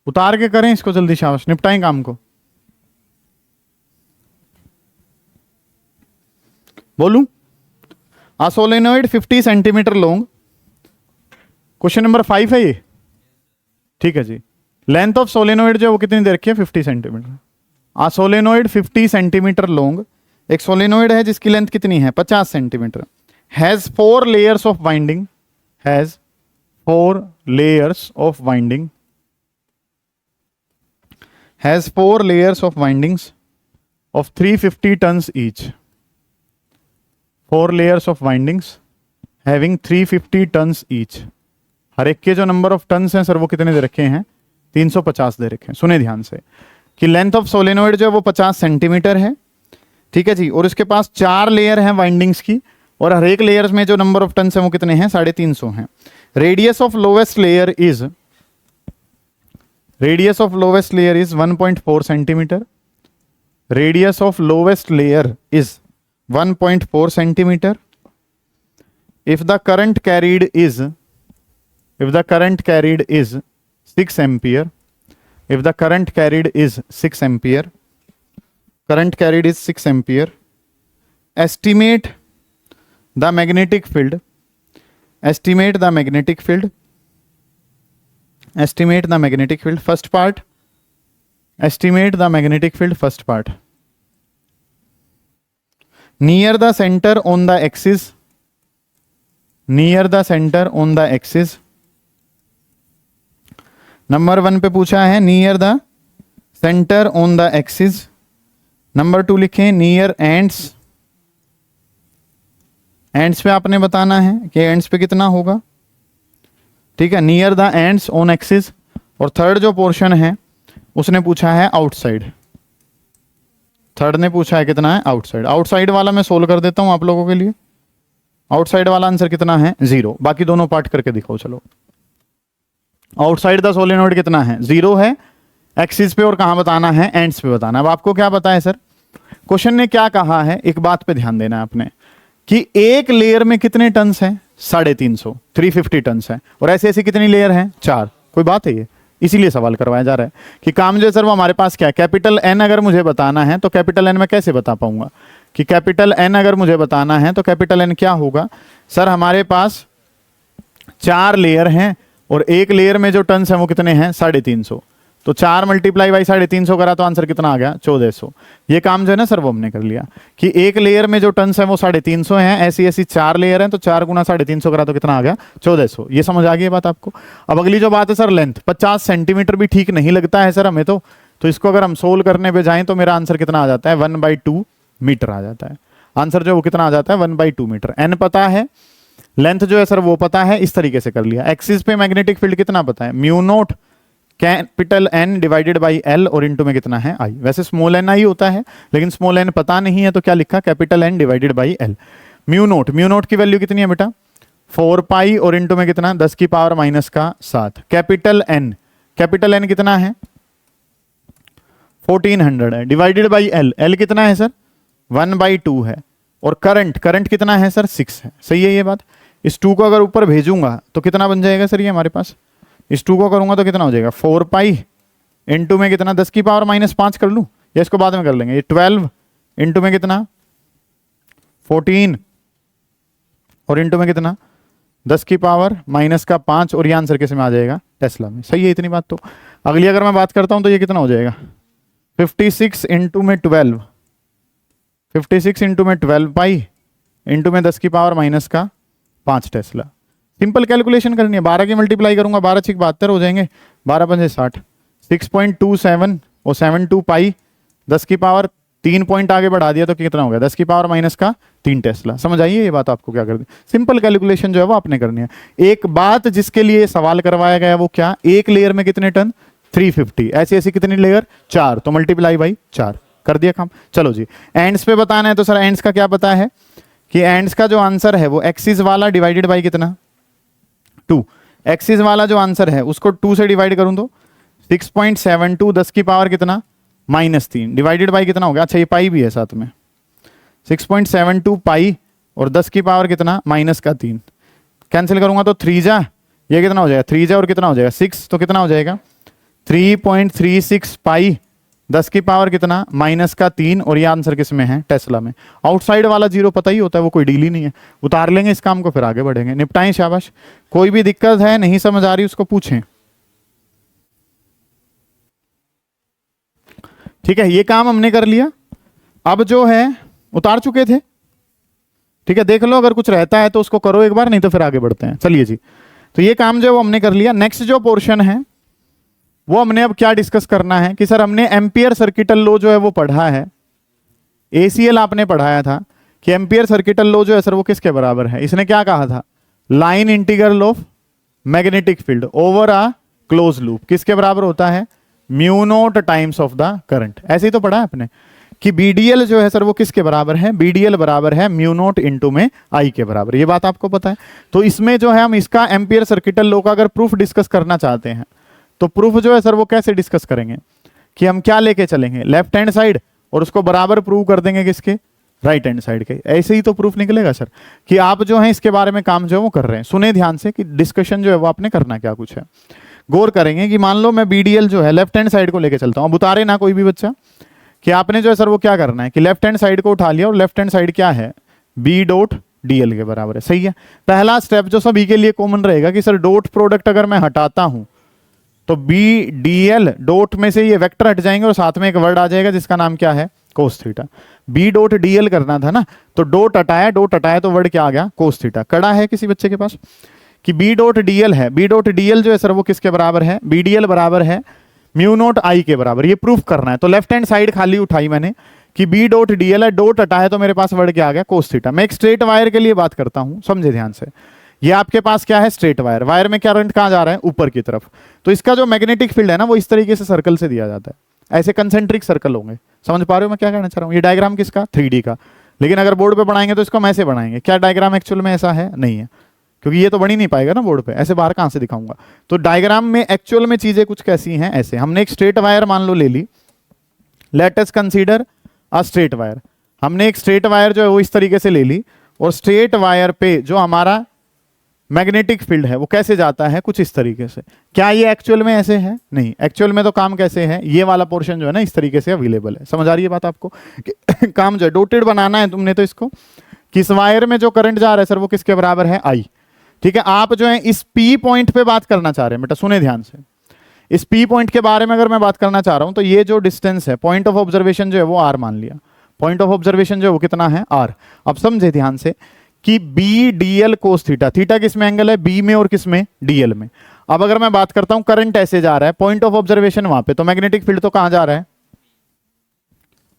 उतार के करें इसको जल्दी, शाबाश निपटाएं काम को। बोलूं, a solenoid 50 centimetre long, question number 5 है ये। ठीक है जी, लेंथ ऑफ सोलेनोइड जो वो कितनी दे रखी है 50 सेंटीमीटर। अ सोलेनोइड 50 सेंटीमीटर लॉन्ग, एक सोलेनोइड है जिसकी लेंथ कितनी है 50 centimetre, has 4 layers of winding, has 4 layers of winding, has 4 layers of windings of 350 tons each, 4 layers of windings having 350 tons each। हर एक के जो नंबर ऑफ टन्स हैं sir वो कितने दे रखे हैं 350 दे रखे हैं। सुने ध्यान से कि लेंथ ऑफ सोलेनोइड जो है वो 50 सेंटीमीटर है, ठीक है जी, और इसके पास 4 लेयर हैं वाइंडिंग्स की, और हर एक लेयर्स में जो नंबर ऑफ टन्स हैं वो कितने हैं 350 हैं। Radius of lowest layer is, radius of lowest layer is 1.4 centimeter, radius of lowest layer is 1.4 centimeter, if the current carried is 6 ampere, if the current carried is 6 ampere, current carried is 6 ampere, estimate the magnetic field, estimate the magnetic field, estimate the magnetic field, first part, estimate the magnetic field, first part, near the center on the axis, near the center on the axis, number 1 पे पूछा है near the centre on the axis, number 2 लिखें near ends, ends पे आपने बताना है कि ends पे कितना होगा, ठीक है, near the ends on axis, और थर्ड जो पोर्शन है उसने पूछा है आउटसाइड, थर्ड ने पूछा है कितना है आउटसाइड। आउटसाइड वाला मैं सोल्व कर देता हूं आप लोगों के लिए, आउटसाइड वाला आंसर कितना है 0, बाकी दोनों पार्ट करके दिखाओ। चलो आउटसाइड द सोलेनोइड कितना है 0 है एक्सिस पे, और कहां बताना है एंड्स पे बताना है। अब आपको क्या पता है सर, क्वेश्चन ने क्या कहा है, एक बात पे ध्यान देना है आपने कि एक लेयर में कितने टन्स हैं 350, 350 टन्स है, और ऐसे ऐसे कितनी लेयर हैं 4, कोई बात है ये इसीलिए सवाल करवाया जा रहा है कि काम जो है सर वो हमारे पास क्या है, कैपिटल एन अगर मुझे बताना है तो कैपिटल एन मैं कैसे बता पाऊंगा कि कैपिटल एन अगर मुझे बताना है तो कैपिटल एन क्या होगा सर, हमारे पास 4 लेयर हैं और एक लेयर में जो टन्स हैं वो कितने हैं 350, तो 4 मल्टीप्लाई बाई 350 करा तो आंसर कितना आ गया 1400। ये काम जो है ना सर वो हमने कर लिया कि एक लेयर में जो टन्स है वो 350 हैं, ऐसी ऐसी 4 लेयर हैं तो 4 गुना 350 करा तो कितना आ गया 1400। ये समझ आ गई बात आपको। अब अगली जो बात है सर लेंथ, 50 सेंटीमीटर भी ठीक नहीं लगता है सर हमें तो इसको अगर हम सोल्व करने पे जाएं तो मेरा आंसर कितना आ जाता है 1/2 मीटर आ जाता है। आंसर जो वो कितना आ जाता है 1/2 मीटर। एन पता है, लेंथ जो है सर वो पता है, इस तरीके से कर लिया। एक्सिस पे मैग्नेटिक फील्ड कितना पता है, mu naught capital N divided by L और इनटू में कितना है आई। वैसे स्मॉल एन आई होता है लेकिन स्मॉल एन पता नहीं है तो क्या लिखा capital N divided by L. Mu naught की वैल्यू कितनी है बेटा 4 पाई और इनटू में कितना 10 की पावर -7। कैपिटल एन कितना है 1400 है, डिवाइडेड बाई एल, एल कितना है सर 1/2 है, और करंट कितना है सर 6 है। सही है ये बात। इस 2 को अगर ऊपर भेजूंगा तो कितना बन जाएगा सर ये हमारे पास, इस 2 को करूंगा तो कितना हो जाएगा 4 पाई इंटू में कितना 10 की पावर -5 कर लूं या इसको बाद में कर लेंगे, ये 12 इंटू में कितना 14 और इंटू में कितना 10 की पावर -5 और ये आंसर किस में आ जाएगा टेस्ला में। सही है इतनी बात। तो अगली अगर मैं बात करता हूं तो ये कितना हो जाएगा 56 इंटू में 12, 56 इंटू में 12 पाई इंटू में 10 की पावर -5 टेस्ला। सिंपल कैलकुलेशन करनी है, 12 की मल्टीप्लाई करूंगा 12 6 72 हो जाएंगे, 12 5 60, 6.27 और 72 पाई 10 की पावर 3 पॉइंट आगे बढ़ा दिया तो कितना हो गया 10 की पावर -3 टेस्ला। समझ आइए ये बात आपको क्या कर दी। सिंपल कैलकुलेशन जो है वो आपने करनी है। एक बात जिसके लिए सवाल करवाया गया वो क्या, एक लेयर में कितने टन 350, ऐसी ऐसी कितनी लेयर 4, तो मल्टीप्लाई बाई 4 कर दिया काम। चलो जी एंड्स पे बताना है तो सर एंड्स का क्या पता है कि एंड्स का जो आंसर है वो एक्सिस वाला डिवाइडेड बाई कितना 2, एक्सिस वाला जो आंसर है उसको 2 से डिवाइड करूं तो 6.72 10 की पावर कितना -3 डिवाइडेड बाई कितना हो गया, अच्छा ये पाई भी है साथ में, 6.72 पाई और 10 की पावर कितना -3, कैंसिल करूंगा तो 3 जा, ये कितना हो जाएगा 3 जा और कितना हो जाएगा 6, तो कितना हो जाएगा 3.36 पाई 10 की पावर कितना -3 और ये आंसर किस में है टेस्ला में। आउटसाइड वाला जीरो पता ही होता है, वो कोई डील ही नहीं है। उतार लेंगे इस काम को फिर आगे बढ़ेंगे, निपटाएं शाबाश। कोई भी दिक्कत है नहीं समझ आ रही उसको पूछें, ठीक है। ये काम हमने कर लिया, अब जो है उतार चुके थे, ठीक है। देख लो अगर कुछ रहता है तो उसको करो एक बार, नहीं तो फिर आगे बढ़ते हैं। चलिए जी, तो ये काम जो है वो हमने कर लिया। नेक्स्ट जो पोर्शन है वो हमने अब क्या डिस्कस करना है कि सर हमने एम्पियर सर्किटल लॉ जो है वो पढ़ा है, एसीएल आपने पढ़ाया था कि एम्पियर सर्किटल लॉ जो है सर वो किसके बराबर है। इसने क्या कहा था, line integral of magnetic field over a close loop किसके बराबर होता है, mu naught times of the current. ऐसे ही तो पढ़ा है आपने कि बीडीएल जो है सर वो किसके बराबर है, बीडीएल बराबर है म्यू नॉट इंटू में आई के बराबर। ये बात आपको पता है। तो इसमें जो है हम इसका एम्पियर सर्किटल लॉ का अगर प्रूफ डिस्कस करना चाहते हैं तो प्रूफ जो है सर वो कैसे डिस्कस करेंगे कि हम क्या लेके चलेंगे लेफ्ट हैंड साइड और उसको बराबर प्रूव कर देंगे किसके, राइट हैंड साइड के। ऐसे ही तो प्रूफ निकलेगा सर कि आप जो है इसके बारे में काम जो है वो कर रहे हैं। सुने ध्यान से कि डिस्कशन जो है वो आपने करना क्या कुछ है। गौर करेंगे कि मान लो मैं बीडीएल जो है लेफ्ट हैंड साइड को लेके चलता हूं, अब उतारे ना कोई भी बच्चा, कि आपने जो है सर वो क्या करना है कि लेफ्ट हैंड साइड को उठा लिया और लेफ्ट हैंड साइड क्या है बी डॉट डीएल के बराबर है। सही है। पहला स्टेप जो सभी के लिए कॉमन रहेगा कि सर डॉट प्रोडक्ट अगर मैं हटाता हूं तो बी डी एल डॉट में से ये वेक्टर हट जाएंगे और साथ में एक वर्ड आ जाएगा जिसका नाम क्या है cos theta. B dot D L करना था ना, तो डॉट हटाया तो वर्ड क्या आ गया कोस थीटा। कड़ा है किसी बच्चे के पास कि बी डॉट डी एल है, बी डॉट डी एल जो है सर वो किसके बराबर है, बी डी एल बराबर है म्यू नॉट आई के बराबर। ये प्रूफ करना है। तो लेफ्ट हैंड साइड खाली उठाई मैंने कि बी डॉट डी एल है, डॉट हटाया तो मेरे पास वर्ड क्या आ गया कोस थीटा। मैं एक स्ट्रेट वायर के लिए बात करता हूं, समझे ध्यान से। ये आपके पास क्या है स्ट्रेट वायर, वायर में क्या करंट कहां जा रहा है ऊपर की तरफ। तो इसका जो मैग्नेटिक फील्ड है ना वो इस तरीके से सर्कल से दिया जाता है, ऐसे कंसेंट्रिक सर्कल होंगे। समझ पा रहे हो मैं क्या कहना चाह रहा हूं। ये डायग्राम किसका 3D का, लेकिन अगर बोर्ड पे बनाएंगे तो इसको हम ऐसे बनाएंगे। क्या डायग्राम एक्चुअल में ऐसा है नहीं है, क्योंकि ये तो बन ही नहीं पाएगा ना बोर्ड पे, ऐसे बाहर कहां से दिखाऊंगा। तो डायग्राम में एक्चुअल में चीजें कुछ कैसी हैं ऐसे। हमने एक स्ट्रेट वायर मान लो ले ली, let us consider a straight wire. हमने एक स्ट्रेट वायर जो है वो इस तरीके से ले ली और स्ट्रेट वायर पे जो हमारा मैग्नेटिक फील्ड है वो कैसे जाता है, कुछ इस तरीके से। क्या ये एक्चुअल में ऐसे है? नहीं, एक्चुअल में तो काम कैसे है, ये वाला पोर्शन जो है ना इस तरीके से अवेलेबल है। समझ आ रही है बात आपको? काम जो है डोटेड बनाना है तुमने तो इसको, किस वायर में जो करंट जा रहा है सर वो किसके बराबर है, आई। ठीक है, आप जो है इस पी पॉइंट पे बात करना चाह रहे हैं, बेटा सुने ध्यान से। इस पी पॉइंट के बारे में अगर मैं बात करना चाह रहा हूं तो ये जो डिस्टेंस है, पॉइंट ऑफ ऑब्जर्वेशन जो है वो आर मान लिया, पॉइंट ऑफ ऑब्जर्वेशन जो है वो कितना है, आर। अब समझे ध्यान से कि B D L cos theta, theta किस में एंगल है, बी में और किस में, डीएल में। अब अगर मैं बात करता हूं करंट ऐसे जा रहा है, पॉइंट ऑफ ऑब्जर्वेशन वहां पे, तो मैग्नेटिक फील्ड तो कहां जा रहा है,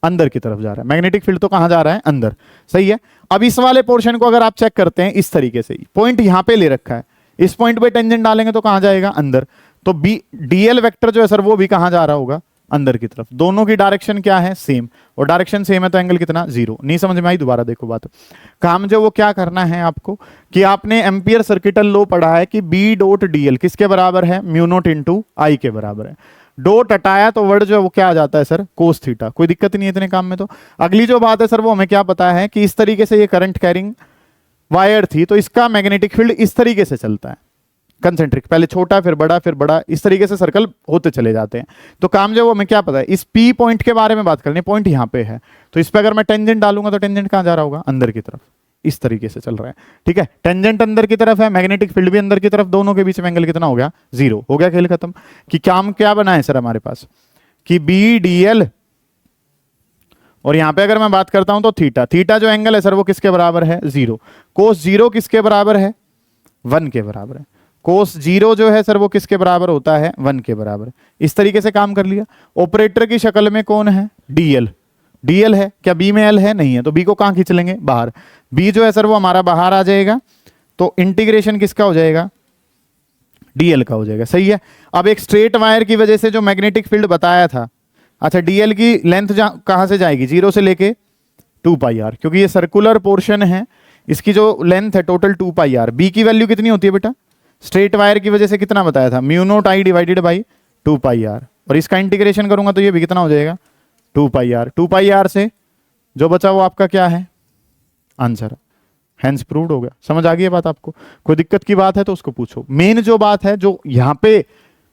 अंदर की तरफ जा रहा है। मैग्नेटिक फील्ड तो कहां जा रहा है, अंदर। सही है। अब इस वाले पोर्शन को अगर आप चेक करते हैं इस तरीके से, पॉइंट यहां पे ले रखा है, इस पॉइंट पे टेंजेंट डालेंगे तो कहां जाएगा, अंदर। तो बी डीएल वेक्टर जो है सर वो भी कहां जा रहा होगा, अंदर की तरफ। दोनों की डायरेक्शन क्या है, सेम, और डायरेक्शन सेम है तो एंगल कितना, 0। नहीं समझ में आई? दोबारा देखो बात। काम जो वो क्या करना है आपको कि आपने एम्पियर सर्किटल लॉ पढ़ा है कि बी डॉट डीएल किसके बराबर है, म्यू नॉट इनटू आई के बराबर है। डॉट हटाया तो वर्ड जो है वो क्या आ जाता है सर, कोस थीटा। कोई दिक्कत नहीं है इतने काम में। तो अगली जो बात है सर वो हमें क्या पता है कि इस तरीके से ये करंट कैरिंग वायर थी तो इसका मैग्नेटिक फील्ड इस तरीके से चलता है, कंसेंट्रिक, पहले छोटा फिर बड़ा, इस तरीके से सर्कल होते चले जाते हैं। तो काम जो वो हमें क्या पता है, इस पी पॉइंट के बारे में बात करनी है। पॉइंट यहां पे है तो इस पे अगर मैं टेंजेंट डालूंगा तो टेंजेंट कहां जा रहा होगा, अंदर की तरफ। इस तरीके से चल रहा है। ठीक है, टेंजेंट अंदर की तरफ है, मैग्नेटिक फील्ड भी अंदर की तरफ, दोनों के बीच में एंगल कितना हो गया, 0 हो गया। खेल खत्म। कि काम क्या बना है सर हमारे पास कि बी डी एल, और यहां पे अगर मैं बात करता हूं तो थीटा, थीटा जो एंगल है सर वो किसके बराबर है, 0। कोस 0 किसके बराबर है, 1 के बराबर है। कोस 0 जो है सर वो किसके बराबर होता है, 1 के बराबर। इस तरीके से काम कर लिया। ऑपरेटर की शक्ल में कौन है, डीएल, डीएल है। क्या बी में एल है, नहीं है, तो बी को कहां खींच लेंगे, बाहर। बी जो है सर वो हमारा बाहर आ जाएगा, तो इंटीग्रेशन किसका हो जाएगा, डीएल का हो जाएगा। सही है। अब एक स्ट्रेट वायर की वजह से जो मैग्नेटिक फील्ड बताया था, अच्छा डीएल की लेंथ कहां से जाएगी, 0 से लेके 2 पाई आर, क्योंकि ये सर्कुलर पोर्शन है, इसकी जो लेंथ है टोटल 2 पाई आर। बी की वैल्यू कितनी होती है बेटा, स्ट्रेट वायर की वजह से कितना बताया था, mu naught I divided by 2 pi R, और इसका इंटीग्रेशन करूंगा तो ये भी कितना हो जाएगा, 2 पाई आर। 2 पाई आर से जो बचा वो आपका क्या है, आंसर। हैंस प्रूव्ड हो गया। समझ आ गई बात आपको? कोई दिक्कत की बात है तो उसको पूछो। मेन जो बात है, जो यहाँ पे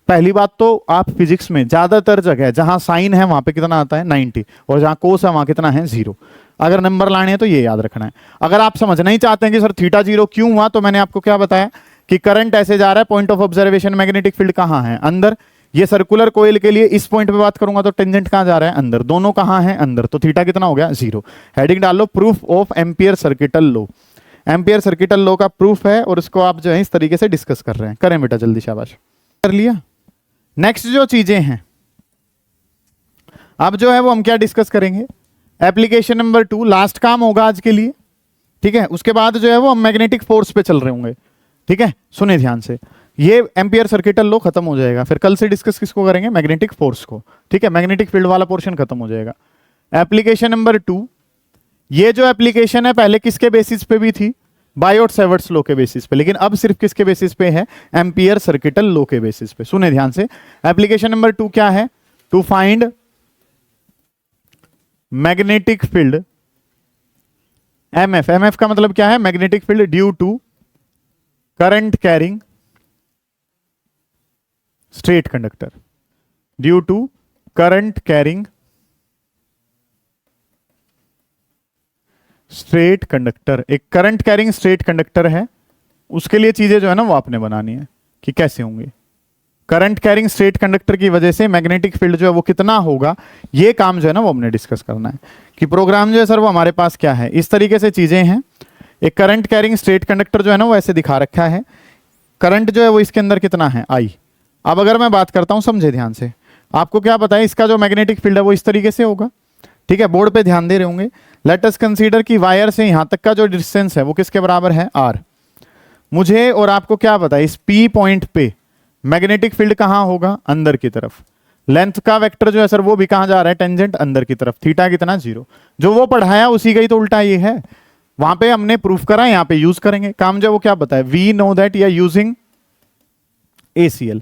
पहली बात तो आप फिजिक्स में ज्यादातर जगह जहां साइन है वहां पे कितना आता है, 90, और जहां कोस है वहां कितना है, 0। अगर नंबर लाने हैं तो ये याद रखना है। अगर आप समझना ही चाहते हैं कि सर थीटा 0 क्यों हुआ, तो मैंने आपको क्या बताया कि करंट ऐसे जा रहा है, point of observation magnetic field कहां है, अंदर। ये सर्कुलर कोयल के लिए इस पॉइंट पे बात करूंगा तो टेंजेंट कहां जा रहा है, अंदर। दोनों कहां है, अंदर, तो थीटा कितना हो गया, 0। हेडिंग डाल लो, proof of Ampere circuital law. Ampere circuital law का प्रूफ है, और इसको आप जो है इस तरीके से डिस्कस कर रहे हैं। करें बेटा जल्दी, शाबाश, कर लिया। नेक्स्ट जो चीजें हैं अब जो है वो हम क्या डिस्कस करेंगे, एप्लीकेशन नंबर 2, लास्ट काम होगा आज के लिए। ठीक है, उसके बाद जो है वो हम मैग्नेटिक फोर्स पे चल रहे होंगे। ठीक है, सुने ध्यान से, ये एम्पियर सर्किटल लॉ खत्म हो जाएगा, फिर कल से डिस्कस किसको करेंगे, मैग्नेटिक फोर्स को। ठीक है, मैग्नेटिक फील्ड वाला पोर्शन खत्म हो जाएगा। एप्लीकेशन नंबर 2, ये जो एप्लीकेशन है पहले किसके बेसिस पे भी थी, बायोट सेवर्ट्स लॉ के बेसिस पे, लेकिन अब सिर्फ किसके बेसिस पे है, एम्पियर सर्किटल लॉ के बेसिस पे। सुने ध्यान से, एप्लीकेशन नंबर 2 क्या है, to find magnetic field, MF. MF का मतलब क्या है, magnetic field due to current carrying straight conductor, due to current carrying straight conductor. एक करंट कैरिंग स्ट्रेट कंडक्टर है, उसके लिए चीजें जो है ना वो आपने बनानी है कि कैसे होंगे। करंट कैरिंग स्ट्रेट कंडक्टर की वजह से मैग्नेटिक फील्ड जो है वो कितना होगा, ये काम जो है ना वो हमने डिस्कस करना है। कि प्रोग्राम जो है सर वो हमारे पास क्या है, इस तरीके से चीजें हैं। एक करंट कैरिंग स्ट्रेट कंडक्टर जो है ना वो ऐसे दिखा रखा है, करंट जो है वो इसके अंदर कितना है, आई। अब अगर मैं बात करता हूं, समझे ध्यान से, आपको क्या पता है इसका जो मैग्नेटिक फील्ड है वो इस तरीके से होगा। ठीक है, बोर्ड पे ध्यान दे रहे होंगे। लेट अस कंसीडर कि वायर से यहां तक का जो डिस्टेंस है वो किसके बराबर है, आर। मुझे और आपको क्या पता है, इस पी पॉइंट पे मैग्नेटिक फील्ड कहां होगा, अंदर की तरफ। लेंथ का वेक्टर जो है सर वो भी कहां जा रहा है, टेंजेंट अंदर की तरफ। थीटा कितना, 0। जो वो पढ़ाया उसी का ही तो उल्टा ये है, वहां पे हमने प्रूफ करा, यहां पे यूज करेंगे। काम जो वो क्या बताए, वी नो दैट या यूजिंग एसीएल।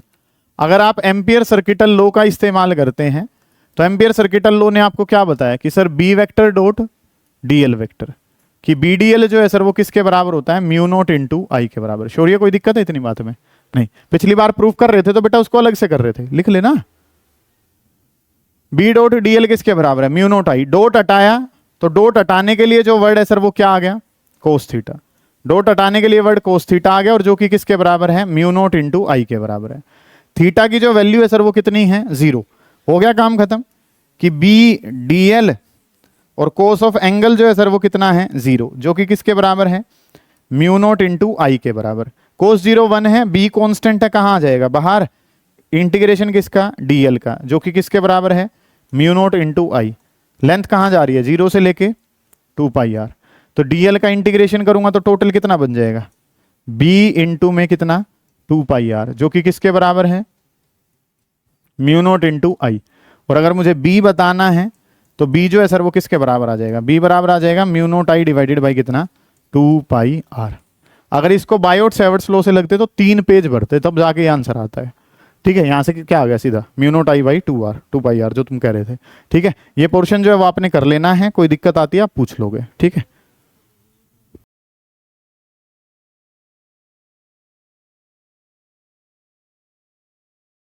अगर आप एम्पियर सर्किटल लॉ का इस्तेमाल करते हैं तो एम्पियर सर्किटल लॉ ने आपको क्या बताया कि sir B vector dot DL vector. कि BDL जो है सर वो किसके बराबर होता है, म्यू नॉट इंटू आई के बराबर। शौर्य कोई दिक्कत है इतनी बात में? नहीं। पिछली बार प्रूफ कर रहे थे तो बेटा उसको अलग से कर रहे थे, लिख लेना। बी डॉट डीएल किसके बराबर है, म्यू नॉट आई। डॉट हटाया तो डॉट हटाने के लिए जो वर्ड है सर वो क्या आ गया, कोस थीटा। डॉट हटाने के लिए वर्ड कोस थीटा आ गया, और जो कि किसके बराबर है, म्यू नॉट इंटू आई के बराबर है। थीटा की जो वैल्यू है सर वो कितनी है, 0। हो गया काम खत्म। कि बी डी एल और कोस ऑफ एंगल जो है सर वो कितना है, 0, जो कि किसके बराबर है, म्यू नॉट इंटू आई के बराबर। कोस 0 1 है, बी कॉन्स्टेंट है, कहाँ आ जाएगा बाहर, इंटीग्रेशन किसका, डीएल का, जो कि किसके बराबर है, म्यू नॉट इंटू आई। लेंथ कहाँ जा रही है, 0 से लेके 2 पाई आर। तो डीएल का इंटीग्रेशन करूंगा तो टोटल कितना बन जाएगा, बी इंटू में कितना, 2 पाई आर, जो कि किसके बराबर है, म्यू नॉट इंटू आई। और अगर मुझे बी बताना है तो बी जो है सर वो किसके बराबर आ जाएगा, बी बराबर आ जाएगा mu naught I divided by कितना, 2 पाई आर। अगर इसको बायोट सेवर्ट्स लॉ से लगते तो 3 पेज भरते, तब जाके ये आंसर आता है। ठीक है, यहां से क्या आ गया सीधा, mu naught I by 2 pi R जो तुम कह रहे थे। ठीक है, ये पोर्शन जो है वो आपने कर लेना है, कोई दिक्कत आती है आप पूछ लोगे। ठीक है।